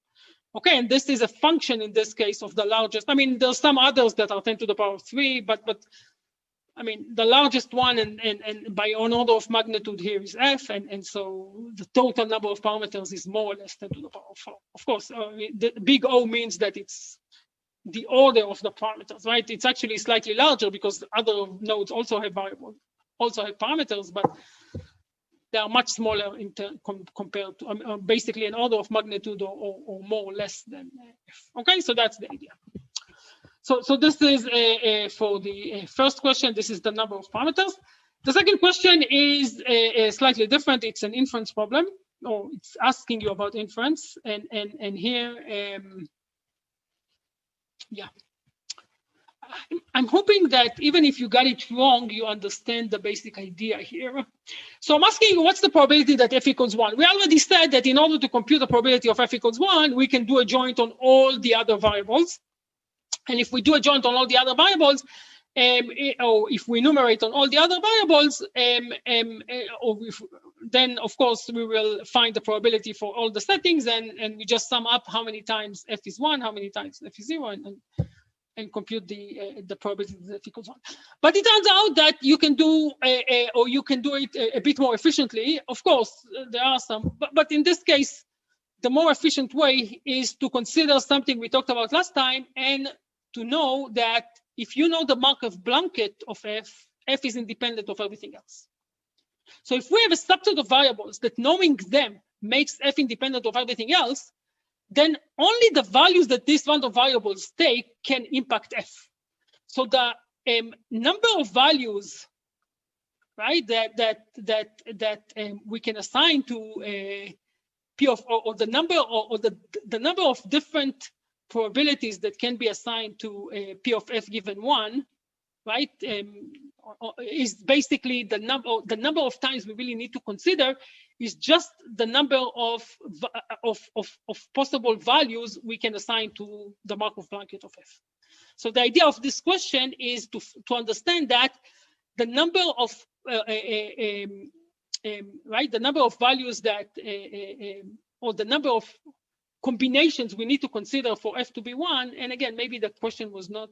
Okay, and this is a function in this case of the largest. I mean, there's some others that are 10 to the power 3, but I mean, the largest one and by an order of magnitude here is F, and so the total number of parameters is more or less 10 to the power of 4. Of course, the big O means that it's the order of the parameters, right? It's actually slightly larger because other nodes also have variables, also have parameters, but they are much smaller compared to basically an order of magnitude or more or less than f. Okay, so that's the idea. So this is for the first question. This is the number of parameters. The second question is slightly different. It's an inference problem, or it's asking you about inference. And here, yeah. I'm hoping that even if you got it wrong, you understand the basic idea here. So I'm asking you, what's the probability that f equals 1? We already said that in order to compute the probability of f equals 1, we can do a joint on all the other variables. And if we do a joint on all the other variables, or if we enumerate on all the other variables, then of course we will find the probability for all the settings, and we just sum up how many times f is 1, how many times f is 0, and compute the probability that f equals 1. But it turns out that you can do, or you can do it a bit more efficiently. Of course, there are some, but in this case, the more efficient way is to consider something we talked about last time, and to know that if you know the Markov blanket of f, f is independent of everything else. So if we have a subset of variables that knowing them makes f independent of everything else, then only the values that this round of variables take can impact f. So the number of values, right, that we can assign to p of, or the number, or the number of different probabilities that can be assigned to p of f given 1, right, is basically the number of times we really need to consider is just the number of possible values we can assign to the Markov blanket of f. So the idea of this question is to understand that the number of right, the number of values that or the number of combinations we need to consider for f to be 1. And again, maybe the question was not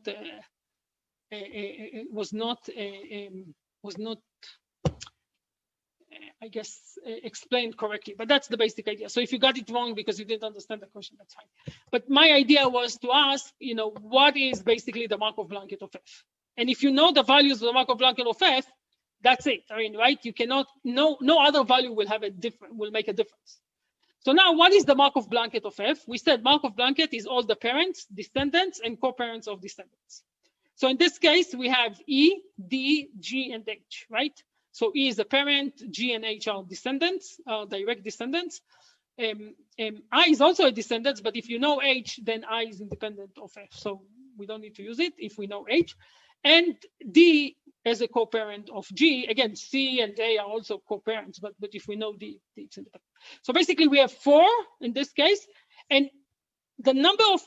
I guess explained correctly, but that's the basic idea. So if you got it wrong because you didn't understand the question, that's fine. But my idea was to ask, you know, what is basically the Markov blanket of f? And if you know the values of the Markov blanket of f, that's it. I mean, right? You cannot, no other value will make a difference. So now, what is the Markov blanket of f? We said Markov blanket is all the parents, descendants, and co-parents of descendants. So in this case, we have E, D, G, and H, right? So E is a parent, G and H are descendants, direct descendants. I is also a descendant, but if you know H, then I is independent of F. So we don't need to use it if we know H. And D as a co-parent of G, again, C and A are also co-parents, but if we know D, it's independent. So basically we have 4 in this case, and the number of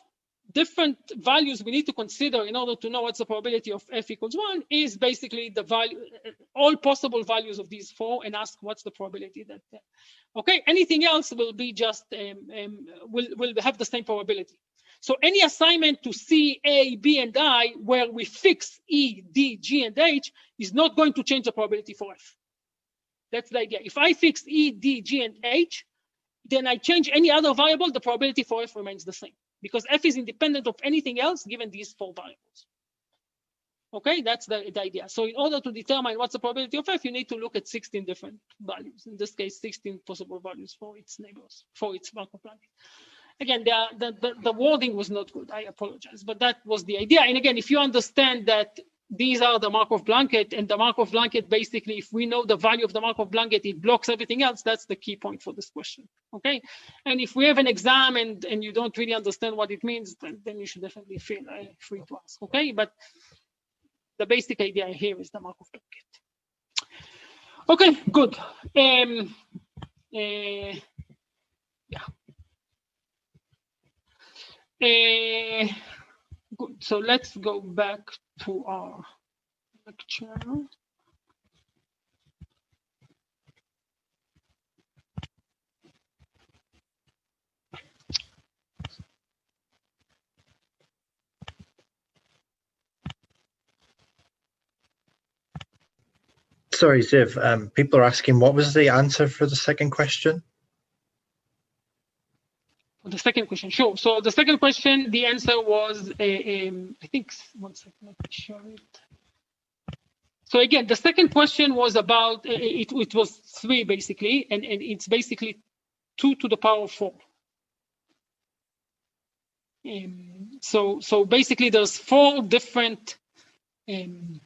different values we need to consider in order to know what's the probability of f equals 1 is basically the value, all possible values of these 4, and ask what's the probability that, okay, anything else will be just, will have the same probability. So any assignment to C, A, B, and I, where we fix E, D, G, and H, is not going to change the probability for f. That's the idea. If I fix E, D, G, and H, then I change any other variable, the probability for f remains the same, because f is independent of anything else given these 4 variables. Okay, that's the idea. So in order to determine what's the probability of f, you need to look at 16 different values. In this case, 16 possible values for its neighbors, for its Markov blanket. Again, the wording was not good. I apologize, but that was the idea. And again, if you understand that these are the Markov blanket, and the Markov blanket, basically, if we know the value of the Markov blanket, it blocks everything else. That's the key point for this question. Okay. And if we have an exam and you don't really understand what it means, then you should definitely feel free to ask. Okay. But the basic idea here is the Markov blanket. Okay, good. Good. So let's go back to our lecture. Sorry, Ziv. People are asking, what was the answer for the second question? The second question, sure. So the second question, the answer was, I think, one second, let me show it. So again, the second question was about, it was 3 basically, and it's basically 2 to the power of 4. So basically there's 4 different right,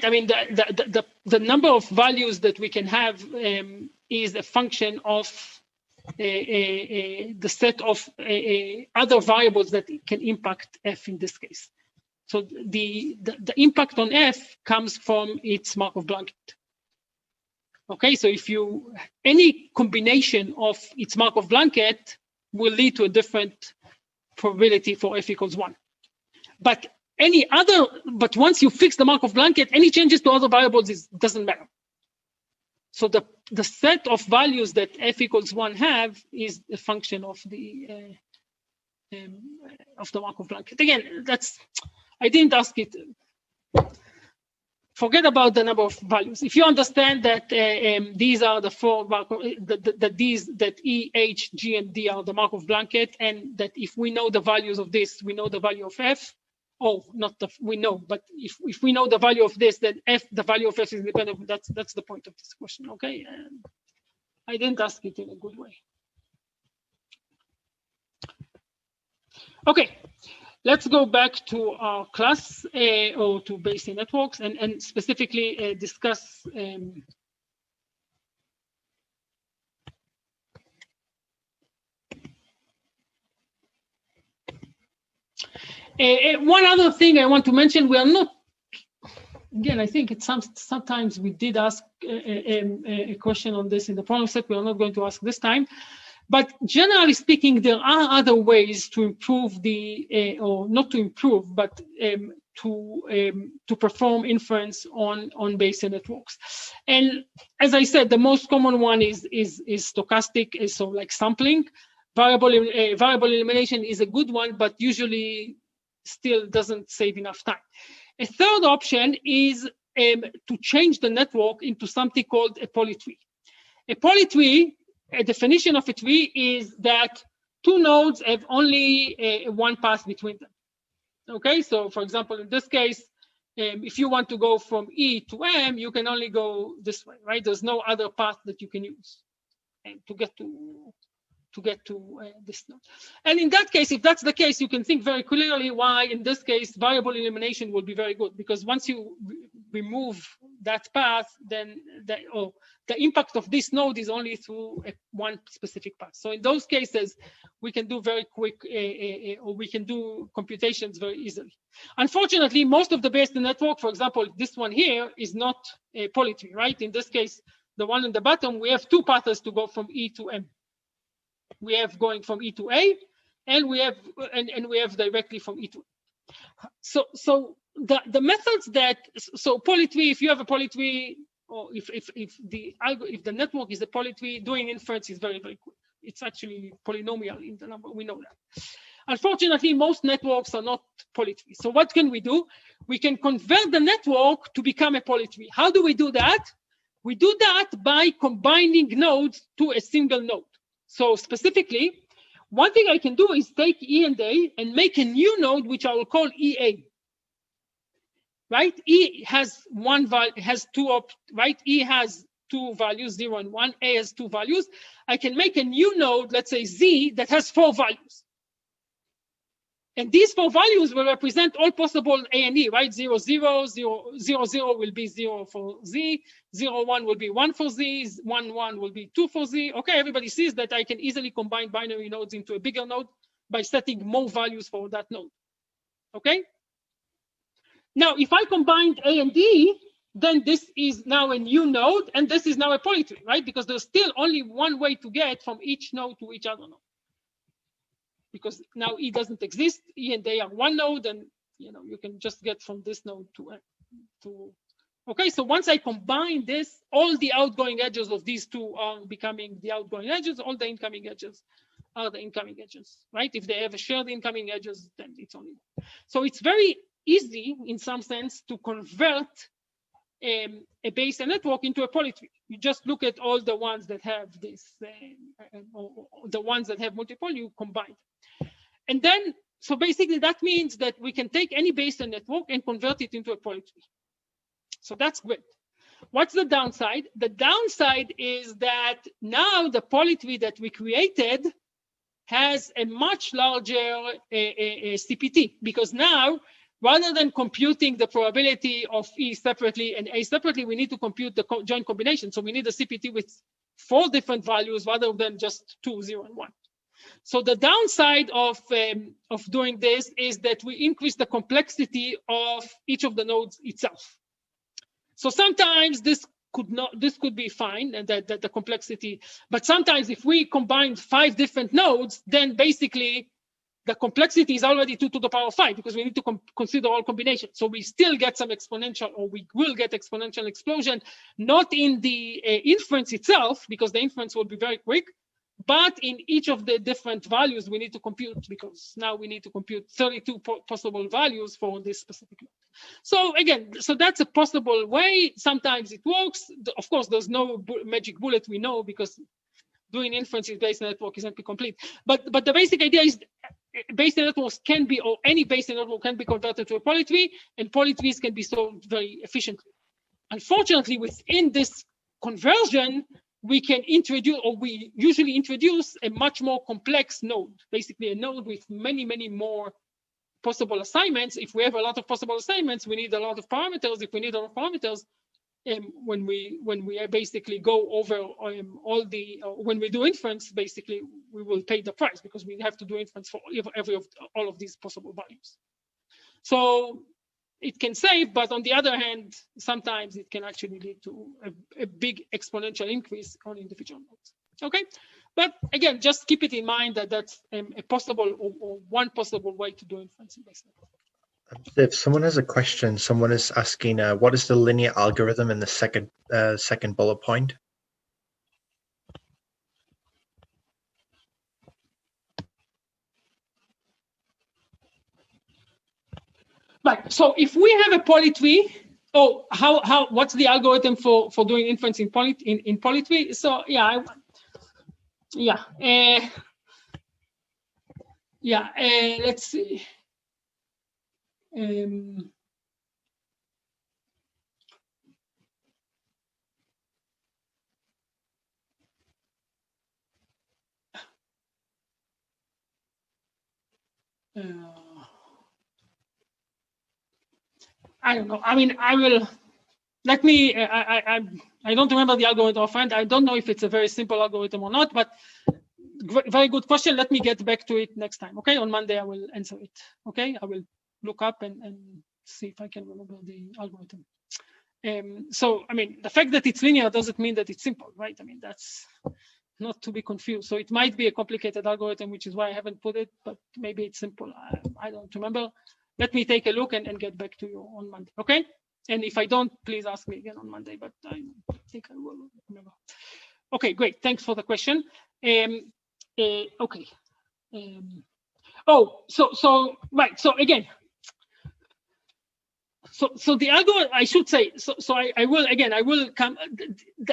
I mean, the number of values that we can have is a function of the set of other variables that can impact f in this case. So the impact on f comes from its Markov blanket. Okay, so if any combination of its Markov blanket will lead to a different probability for f equals 1. But once you fix the Markov blanket, any changes to other variables doesn't matter. So the set of values that f equals 1 have is a function of the Markov blanket. Again, I didn't ask it. Forget about the number of values. If you understand that these are the 4 Markov, that E, H, G, and D are the Markov blanket, and that if we know the values of this, we know the value of f. Oh, not we know, but if we know the value of this, then the value of f is independent. That's the point of this question. Okay, I didn't ask it in a good way. Okay, let's go back to our class or to Bayesian networks and specifically discuss one other thing I want to mention. We are not, again, I think it's sometimes we did ask a question on this in the problem set. We are not going to ask this time. But generally speaking, there are other ways to improve or not to improve, but to perform inference on Bayesian networks. And as I said, the most common one is stochastic, so like sampling. Variable elimination is a good one, but usually still doesn't save enough time. A third option is to change the network into something called a polytree. A polytree, a definition of a tree is that 2 nodes have only 1 path between them. Okay, so for example, in this case, if you want to go from E to M, you can only go this way, right? There's no other path that you can use to get to this node. And in that case, if that's the case, you can think very clearly why, in this case, variable elimination will be very good, because once you remove that path, then the impact of this node is only through one specific path. So in those cases, we can do very quick, or we can do computations very easily. Unfortunately, most of the Bayesian network, for example, this one here is not a polytree, right? In this case, the one on the bottom, we have 2 paths to go from E to M. We have going from E to A, and we have directly from E to A. So the methods so polytree, if you have a polytree, or if the network is a polytree, doing inference is very, very quick. It's actually polynomial in the number, we know that. Unfortunately, most networks are not polytree. So what can we do? We can convert the network to become a polytree. How do we do that? We do that by combining nodes to a single node. So specifically, one thing I can do is take E and A and make a new node, which I will call EA. Right? E has right? E has 2 values, 0 and 1. A has 2 values. I can make a new node, let's say Z, that has 4 values. And these 4 values will represent all possible A and E, right? 0, 0, 0, 0, 0 will be 0 for Z, 0, 1 will be 1 for Z, 1, 1 will be 2 for Z. Okay, everybody sees that I can easily combine binary nodes into a bigger node by setting more values for that node. Okay? Now, if I combined A and D, then this is now a new node, and this is now a polytree, right? Because there's still only one way to get from each node to each other node. Because now E doesn't exist, E and A are one node, and you can just get from this node to. Okay, so once I combine this, all the outgoing edges of these 2 are becoming the outgoing edges, all the incoming edges are the incoming edges, right? If they have a shared incoming edges, then it's only one. So it's very easy, in some sense, to convert a Bayesian network into a polytree you just look at all the ones that have this, or the ones that have multiple, you combine. And then, so basically that means that we can take any Bayesian network and convert it into a polytree. So that's great. What's the downside? The downside is that now the polytree that we created has a much larger CPT, because now, rather than computing the probability of E separately and A separately, we need to compute the joint combination. So we need a CPT with 4 different values rather than just 2, 0, and 1. So the downside of doing this is that we increase the complexity of each of the nodes itself. So sometimes this could be fine, and that the complexity, but sometimes if we combine 5 different nodes, then basically the complexity is already 2 to the power 5, because we need to consider all combinations. So we still get some exponential, or we will get exponential explosion, not in the inference itself, because the inference will be very quick, but in each of the different values we need to compute, because now we need to compute 32 possible values for this specific node. So again, so that's a possible way. Sometimes it works. Of course, there's no magic bullet, we know, because doing inference based network isn't complete. But the basic idea is Bayesian networks can be, or any Bayesian network can be converted to a polytree, and polytrees can be solved very efficiently. Unfortunately, within this conversion, we can introduce, or we usually introduce, a much more complex node, basically a node with many, many more possible assignments. If we have a lot of possible assignments, we need a lot of parameters. If we need a lot of parameters, when we basically go over all the, when we do inference, basically we will pay the price, because we have to do inference for all of these possible values. So it can save, but on the other hand, sometimes it can actually lead to a big exponential increase on individual nodes. Okay, but again, just keep it in mind that that's a possible, or one possible way to do inference. If someone has a question, someone is asking, what is the linear algorithm in the second bullet point? Right. So if we have a polytree, what's the algorithm for doing inference in polytree? So let's see. I don't know. I mean, I will. Let me. I don't remember the algorithm offhand. I don't know if it's a very simple algorithm or not. But very good question. Let me get back to it next time. Okay, on Monday I will answer it. Okay, I will look up and see if I can remember the algorithm. So I mean, the fact that it's linear doesn't mean that it's simple, right? I mean, that's not to be confused. So it might be a complicated algorithm, which is why I haven't put it. But maybe it's simple. I don't remember. Let me take a look and get back to you on Monday, okay? And if I don't, please ask me again on Monday, but I think I will remember. Okay, great. Thanks for the question. Okay. Right. So again, so the algorithm, I should say, so I will come.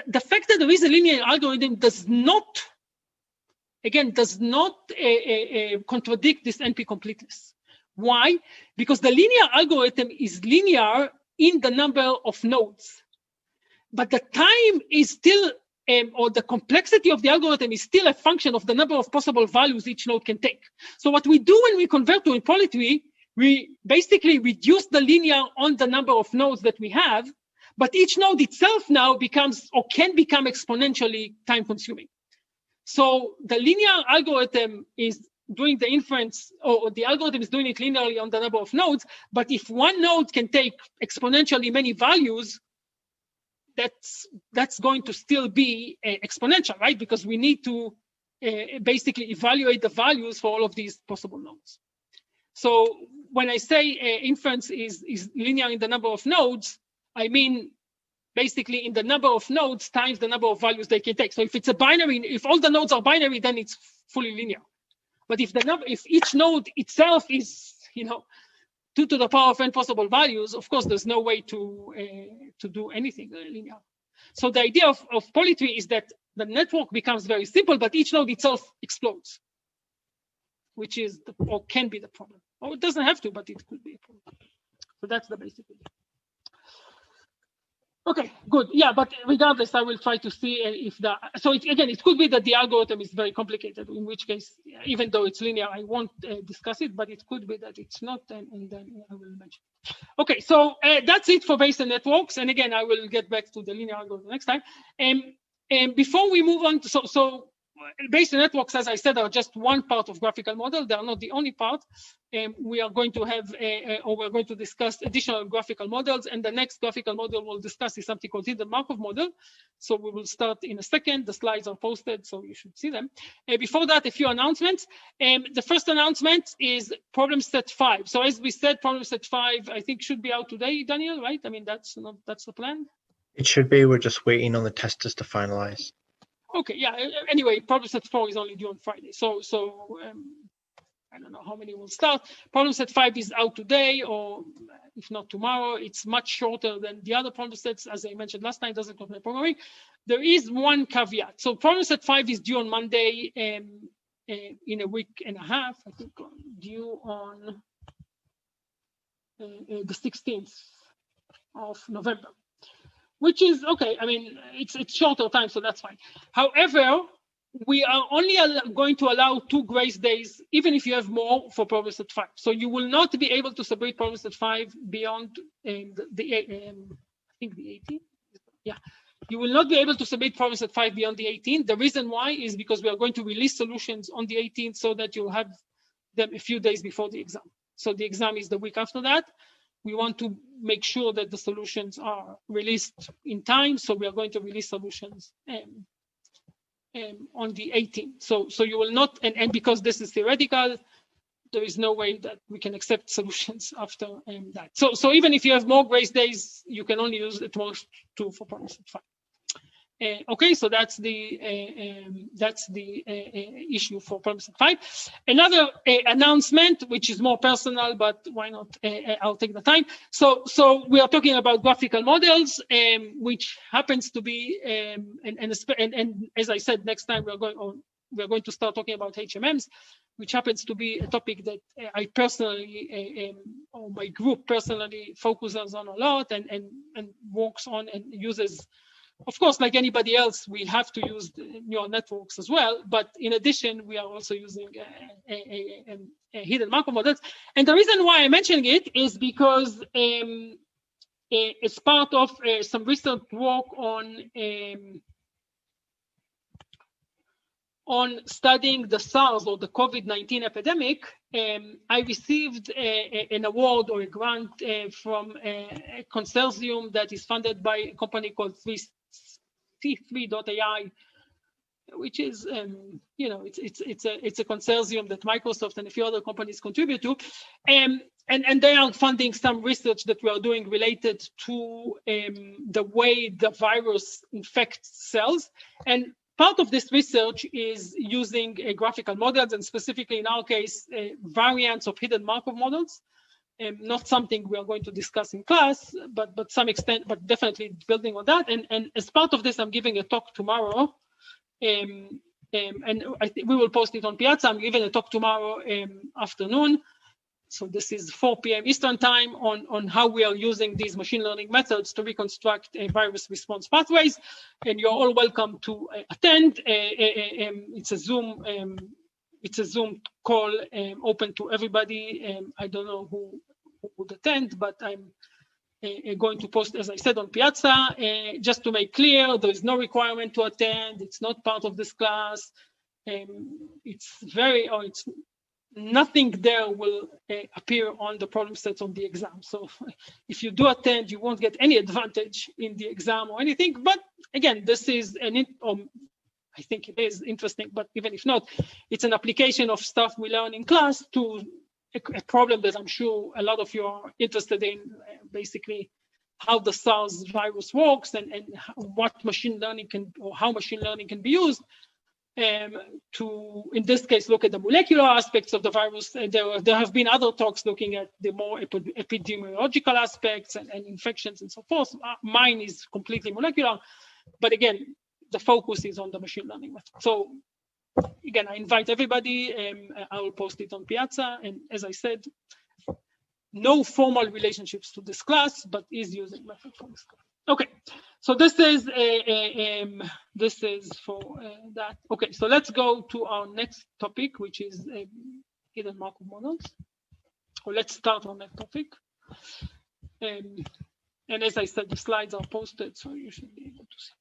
The fact that there is a linear algorithm does not contradict this NP completeness. Why? Because the linear algorithm is linear in the number of nodes, but the time is still, or the complexity of the algorithm is still a function of the number of possible values each node can take. So what we do when we convert to a polytree, we basically reduce the linear on the number of nodes that we have, but each node itself now becomes, or can become, exponentially time consuming. So the linear algorithm is doing the inference, or the algorithm is doing it linearly on the number of nodes, but if one node can take exponentially many values, that's going to still be exponential, right? Because we need to basically evaluate the values for all of these possible nodes. So when I say inference is linear in the number of nodes, I mean basically in the number of nodes times the number of values they can take. So if it's a binary, if all the nodes are binary, then it's fully linear. But if each node itself is, 2 to the power of n possible values, of course, there's no way to do anything linear. So the idea of polytree is that the network becomes very simple, but each node itself explodes, which is or can be the problem. Or it doesn't have to, but it could be a problem. So that's the basic idea. Okay, good. Yeah, but regardless, I will try to see if so again, it could be that the algorithm is very complicated, in which case, even though it's linear, I won't discuss it, but it could be that it's not, and then I will mention. Okay, so that's it for Bayesian networks. And again, I will get back to the linear algorithm next time. And before we move on, so Bayesian networks, as I said, are just one part of graphical model. They are not the only part. We are going to have, or we're going to discuss additional graphical models. And the next graphical model we'll discuss is something called hidden Markov model. So we will start in a second. The slides are posted, so you should see them. Before that, a few announcements. The first announcement is problem set 5. So as we said, problem set 5, I think should be out today, Daniel, right? I mean, that's the plan. It should be. We're just waiting on the testers to finalize. Okay, yeah. Anyway, problem set 4 is only due on Friday. So I don't know how many will start. Problem set 5 is out today, or if not tomorrow. It's much shorter than the other problem sets. As I mentioned last time, it doesn't contain programming. There is one caveat. So problem set 5 is due on Monday in a week and a half. I think due on the 16th of November. Which is okay. I mean, it's shorter time, so that's fine. However, we are only going to allow 2 grace days, even if you have more for problem set 5. So you will not be able to submit problem set 5 beyond I think the 18th. Yeah, you will not be able to submit problem set 5 beyond the 18th. The reason why is because we are going to release solutions on the 18th, so that you'll have them a few days before the exam. So the exam is the week after that. We want to make sure that the solutions are released in time, so we are going to release solutions on the 18th. So you will not, and because this is theoretical, there is no way that we can accept solutions after that. So even if you have more grace days, you can only use at most 2 for problem set 5. Okay, so that's the issue for problem set 5. Another announcement, which is more personal, but why not? I'll take the time. So we are talking about graphical models, which happens to be, and as I said, next time we're going to start talking about HMMs, which happens to be a topic that I personally, or my group personally, focuses on a lot and works on and uses. Of course, like anybody else, we have to use neural networks as well. But in addition, we are also using hidden Markov models. And the reason why I'm mentioning it is because it's part of some recent work on studying the SARS or the COVID-19 epidemic. I received an award or a grant from a consortium that is funded by a company called C3.ai, which is, it's a consortium that Microsoft and a few other companies contribute to, and they are funding some research that we are doing related to the way the virus infects cells. And part of this research is using graphical models, and specifically in our case, variants of hidden Markov models. Not something we are going to discuss in class, but some extent, but definitely building on that. And as part of this, I'm giving a talk tomorrow, and I think we will post it on Piazza. I'm giving a talk tomorrow afternoon. So this is 4 p.m. Eastern time on how we are using these machine learning methods to reconstruct virus response pathways. And you're all welcome to attend. It's a Zoom call open to everybody. I don't know who would attend, but I'm going to post, as I said, on Piazza. Just to make clear, there is no requirement to attend. It's not part of this class. It's nothing there will appear on the problem sets on the exam. So if you do attend, you won't get any advantage in the exam or anything. But again, this is I think it is interesting, but even if not, it's an application of stuff we learn in class to a problem that I'm sure a lot of you are interested in, basically how the SARS virus works and what machine learning how machine learning can be used to, in this case, look at the molecular aspects of the virus. There have been other talks looking at the more epidemiological aspects and infections and so forth. Mine is completely molecular. But again, the focus is on the machine learning method. So again, I invite everybody. I will post it on Piazza. And as I said, no formal relationships to this class, but is using method for this class. Okay, so this is for that. Okay, so let's go to our next topic, which is hidden Markov models. Or let's start on that topic. And as I said, the slides are posted, so you should be able to see.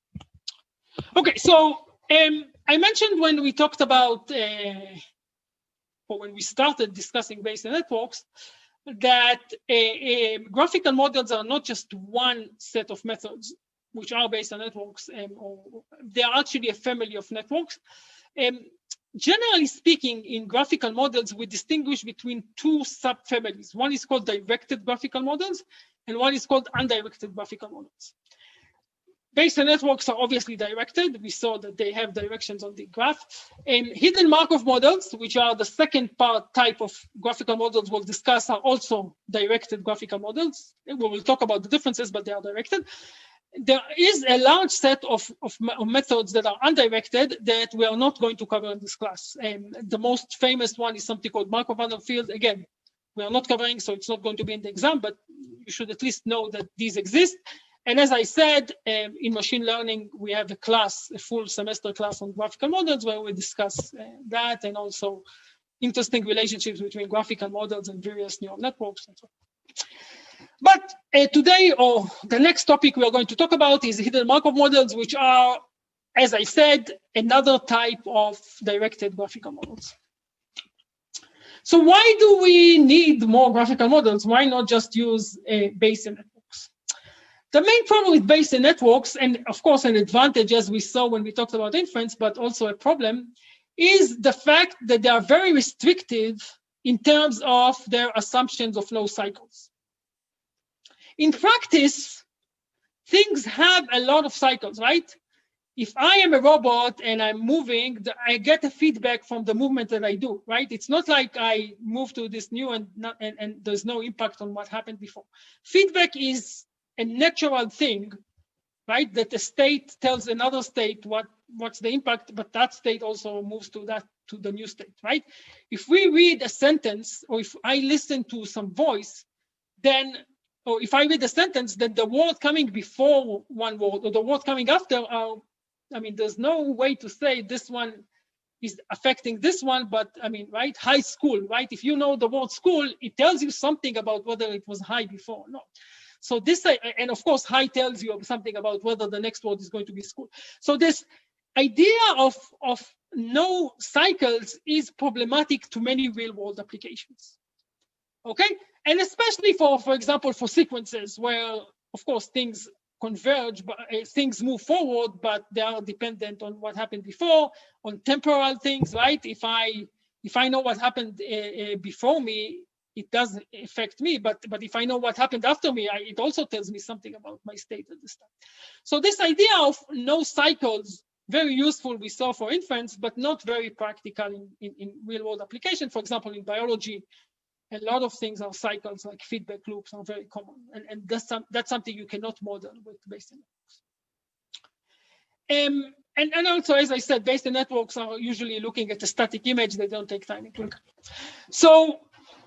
Okay, so I mentioned when we talked about, or when we started discussing Bayesian networks, that graphical models are not just one set of methods which are Bayesian networks, or they are actually a family of networks. Generally speaking, in graphical models, we distinguish between two subfamilies. One is called directed graphical models, and one is called undirected graphical models. Bayesian networks are obviously directed. We saw that they have directions on the graph. Hidden Markov models, which are the second type of graphical models we'll discuss, are also directed graphical models. We will talk about the differences, but they are directed. There is a large set of methods that are undirected that we are not going to cover in this class. The most famous one is something called Markov-Van field. Again, we are not covering, so it's not going to be in the exam, but you should at least know that these exist. And as I said, in machine learning, we have a class, a full semester class on graphical models where we discuss that, and also interesting relationships between graphical models and various neural networks and so on. But today, or the next topic we are going to talk about is hidden Markov models, which are, as I said, another type of directed graphical models. So why do we need more graphical models? Why not just use Bayesian networks? The main problem with Bayesian networks, and of course an advantage as we saw when we talked about inference, but also a problem, is the fact that they are very restrictive in terms of their assumptions of low cycles. In practice, things have a lot of cycles, right? If I am a robot and I'm moving, I get a feedback from the movement that I do, right? It's not like I move to this new and there's no impact on what happened before. Feedback is a natural thing, right? That a state tells another state what's the impact, but that state also moves to the new state, right? If we read a sentence, or if I listen to some voice, then, or if I read a sentence, then the word coming before one word or the word coming after are, I mean, there's no way to say this one is affecting this one, but I mean, right? High school, right? If you know the word school, it tells you something about whether it was high before or not. So this, and of course, high tells you something about whether the next word is going to be school. So this idea of no cycles is problematic to many real world applications. Okay, and especially for example, for sequences where, of course, things converge, but things move forward, but they are dependent on what happened before, on temporal things, right? If I know what happened before me, it doesn't affect me, but if I know what happened after me, it also tells me something about my state at this time. So this idea of no cycles, very useful we saw for inference, but not very practical in real world application. For example, in biology, a lot of things are cycles, like feedback loops are very common, and that's something you cannot model with Bayesian networks. And also, as I said, Bayesian networks are usually looking at a static image; they don't take time into account. So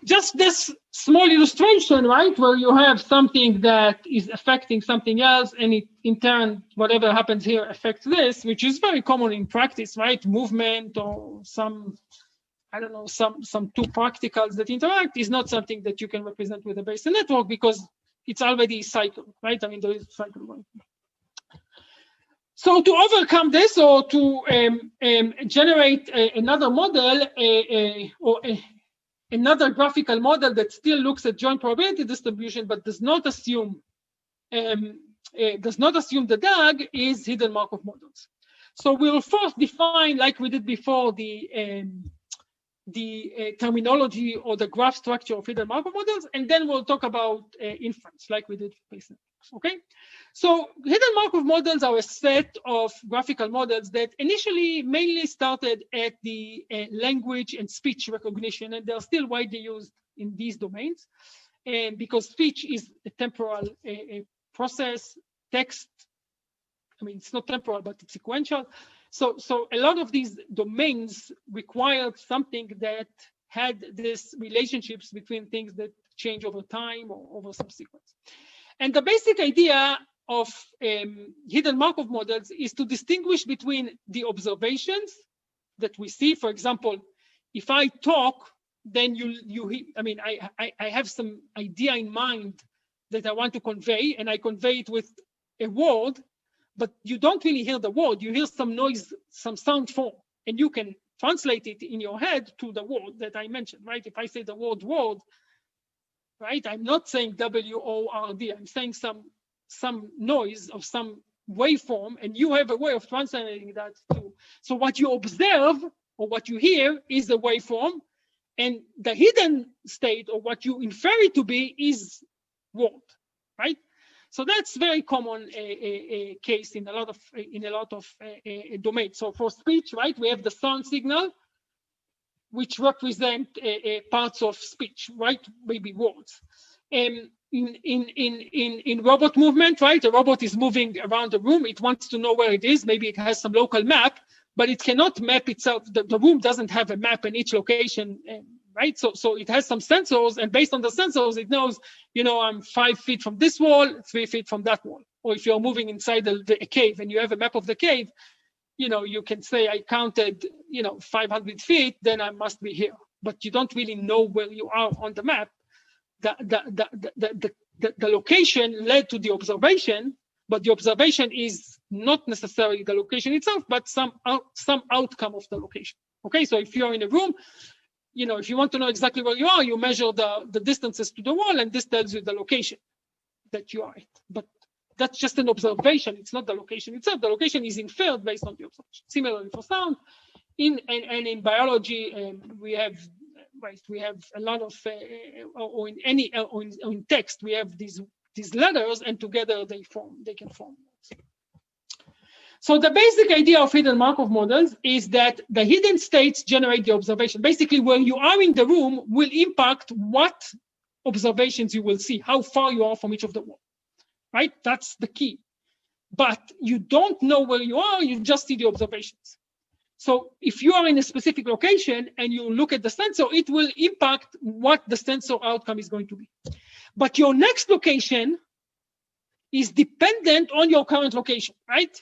just this small illustration, right, where you have something that is affecting something else, and it, in turn, whatever happens here affects this, which is very common in practice, right? Movement or some, I don't know, some two particles that interact is not something that you can represent with a Bayesian network because it's already cycled, right? I mean, there is a cycle going. So to overcome this, or to generate another model, another graphical model that still looks at joint probability distribution but does not assume the DAG, is hidden Markov models. So we will first define, like we did before, the terminology or the graph structure of hidden Markov models, and then we'll talk about inference, like we did for Bayesian. Okay, so hidden Markov models are a set of graphical models that initially mainly started at the language and speech recognition, and they're still widely used in these domains, and because speech is a temporal process, text I mean, it's not temporal, but it's sequential. So a lot of these domains required something that had these relationships between things that change over time or over some sequence. And the basic idea of hidden Markov models is to distinguish between the observations that we see. For example, if I talk, then I have some idea in mind that I want to convey, and I convey it with a word, but you don't really hear the word. You hear some noise, some sound form, and you can translate it in your head to the word that I mentioned, right? If I say the word word, right, I'm not saying W-O-R-D. I'm saying some noise of some waveform, and you have a way of translating that too. So what you observe or what you hear is a waveform, and the hidden state or what you infer it to be is word, right? So that's very common a case in a lot of domains. So for speech, right, we have the sound signal, which represent parts of speech, right? Maybe words. In robot movement, right? A robot is moving around the room. It wants to know where it is. Maybe it has some local map, but it cannot map itself. The room doesn't have a map in each location, right? So it has some sensors, and based on the sensors, it knows, I'm 5 feet from this wall, 3 feet from that wall. Or if you're moving inside a cave and you have a map of the cave, you can say, I counted, 500 feet, then I must be here. But you don't really know where you are on the map. The location led to the observation, but the observation is not necessarily the location itself, but some outcome of the location. Okay, so if you're in a room, if you want to know exactly where you are, you measure the distances to the wall, and this tells you the location that you are at. But that's just an observation. It's not the location itself. The location is inferred based on the observation. Similarly for sound, in biology, we have a lot of, or in text, we have these letters, and together they can form. So the basic idea of hidden Markov models is that the hidden states generate the observation. Basically, where you are in the room will impact what observations you will see, how far you are from each of the walls. Right? That's the key. But you don't know where you are, you just see the observations. So if you are in a specific location and you look at the sensor, it will impact what the sensor outcome is going to be. But your next location is dependent on your current location, right?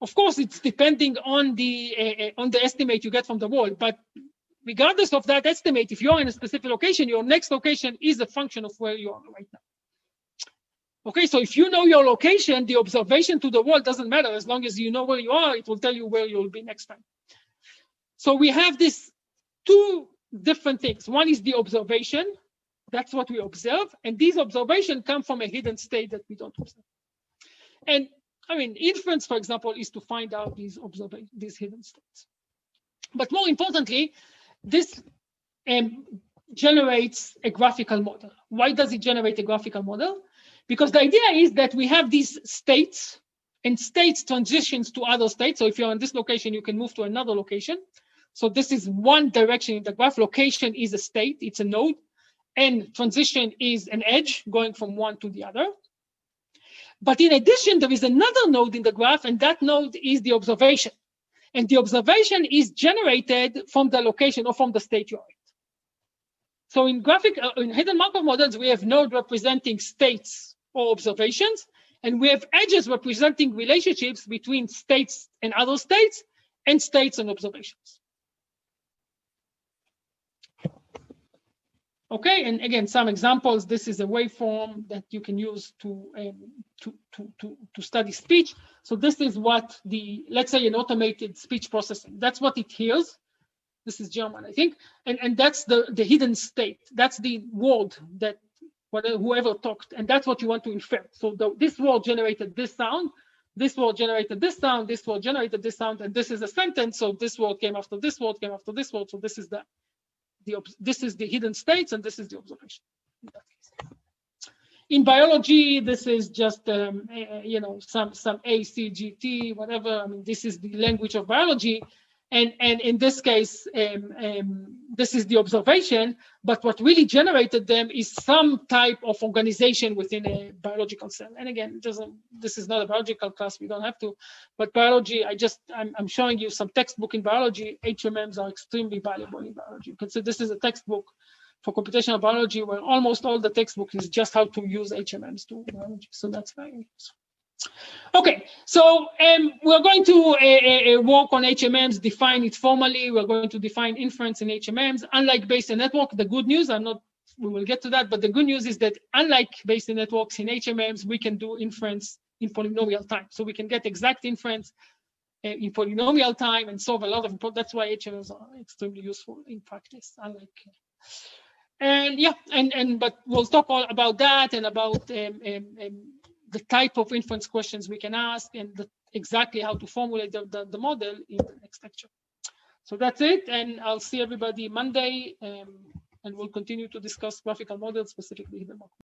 Of course, it's depending on the estimate you get from the wall. But regardless of that estimate, if you're in a specific location, your next location is a function of where you are right now. Okay, so if you know your location, the observation to the wall doesn't matter. As long as you know where you are, it will tell you where you'll be next time. So we have these two different things. One is the observation. That's what we observe. And these observations come from a hidden state that we don't observe. And I mean, inference, for example, is to find out these hidden states. But more importantly, this generates a graphical model. Why does it generate a graphical model? Because the idea is that we have these states, and states transitions to other states. So if you're in this location, you can move to another location. So this is one direction in the graph. Location is a state, it's a node, and transition is an edge going from one to the other. But in addition, there is another node in the graph, and that node is the observation. And the observation is generated from the location or from the state you're in. So in hidden Markov models, we have nodes representing states or observations, and we have edges representing relationships between states and other states, and states and observations. Okay, and again, some examples. This is a waveform that you can use to study speech. So this is what let's say an automated speech processing, that's what it hears. This is German, I think. And that's the hidden state. That's the word that whoever talked, and that's what you want to infer. So this word generated this sound, this word generated this sound, this word generated this sound, and this is a sentence. So this word came after this word, came after this word. So this is the hidden states, and this is the observation. In biology, this is just some A, C, G, T, whatever. I mean, this is the language of biology. And in this case, this is the observation, but what really generated them is some type of organization within a biological cell. And again, this is not a biological class, we don't have to, but biology, I'm showing you some textbook in biology. HMMs are extremely valuable in biology. You can see this is a textbook for computational biology where almost all the textbook is just how to use HMMs to biology. So that's very useful. Okay, so we're going to work on HMMs, define it formally. We're going to define inference in HMMs. Unlike Bayesian network, the good news, we will get to that, but the good news is that unlike Bayesian networks in HMMs, we can do inference in polynomial time. So we can get exact inference in polynomial time and solve a lot of, that's why HMMs are extremely useful in practice, unlike. And yeah, but we'll talk all about that and about the type of inference questions we can ask and exactly how to formulate the model in the next lecture. So that's it, and I'll see everybody Monday, and we'll continue to discuss graphical models, specifically hidden